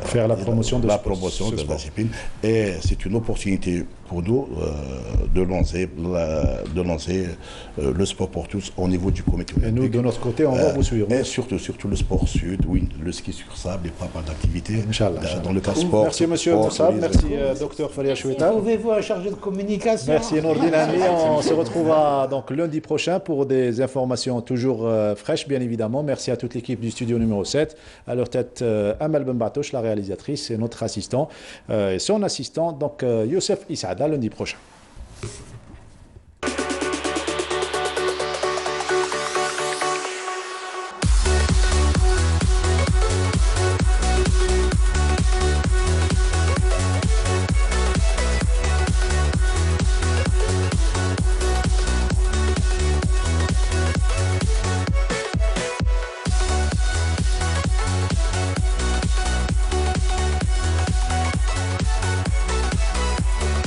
faire la promotion de la discipline. Et c'est une opportunité pour nous de lancer le sport pour tous au niveau du comité olympique. Et nous, de notre côté, on va vous suivre. Et surtout le sport sud, oui, le ski sur sable et pas mal d'activités. Dans le cas sport. Merci M. Mossab, merci Dr Faria Chouetar. Pouvez-vous un chargé de communication? Merci Nourdine Ami. On se retrouvera donc lundi prochain pour des informations toujours fraîches, bien évidemment. Merci à toute l'équipe du studio numéro 7. À leur tête, Amal Benbatouche, la réalisatrice, et notre assistant, et son assistant, donc Youssef Issaada, lundi prochain.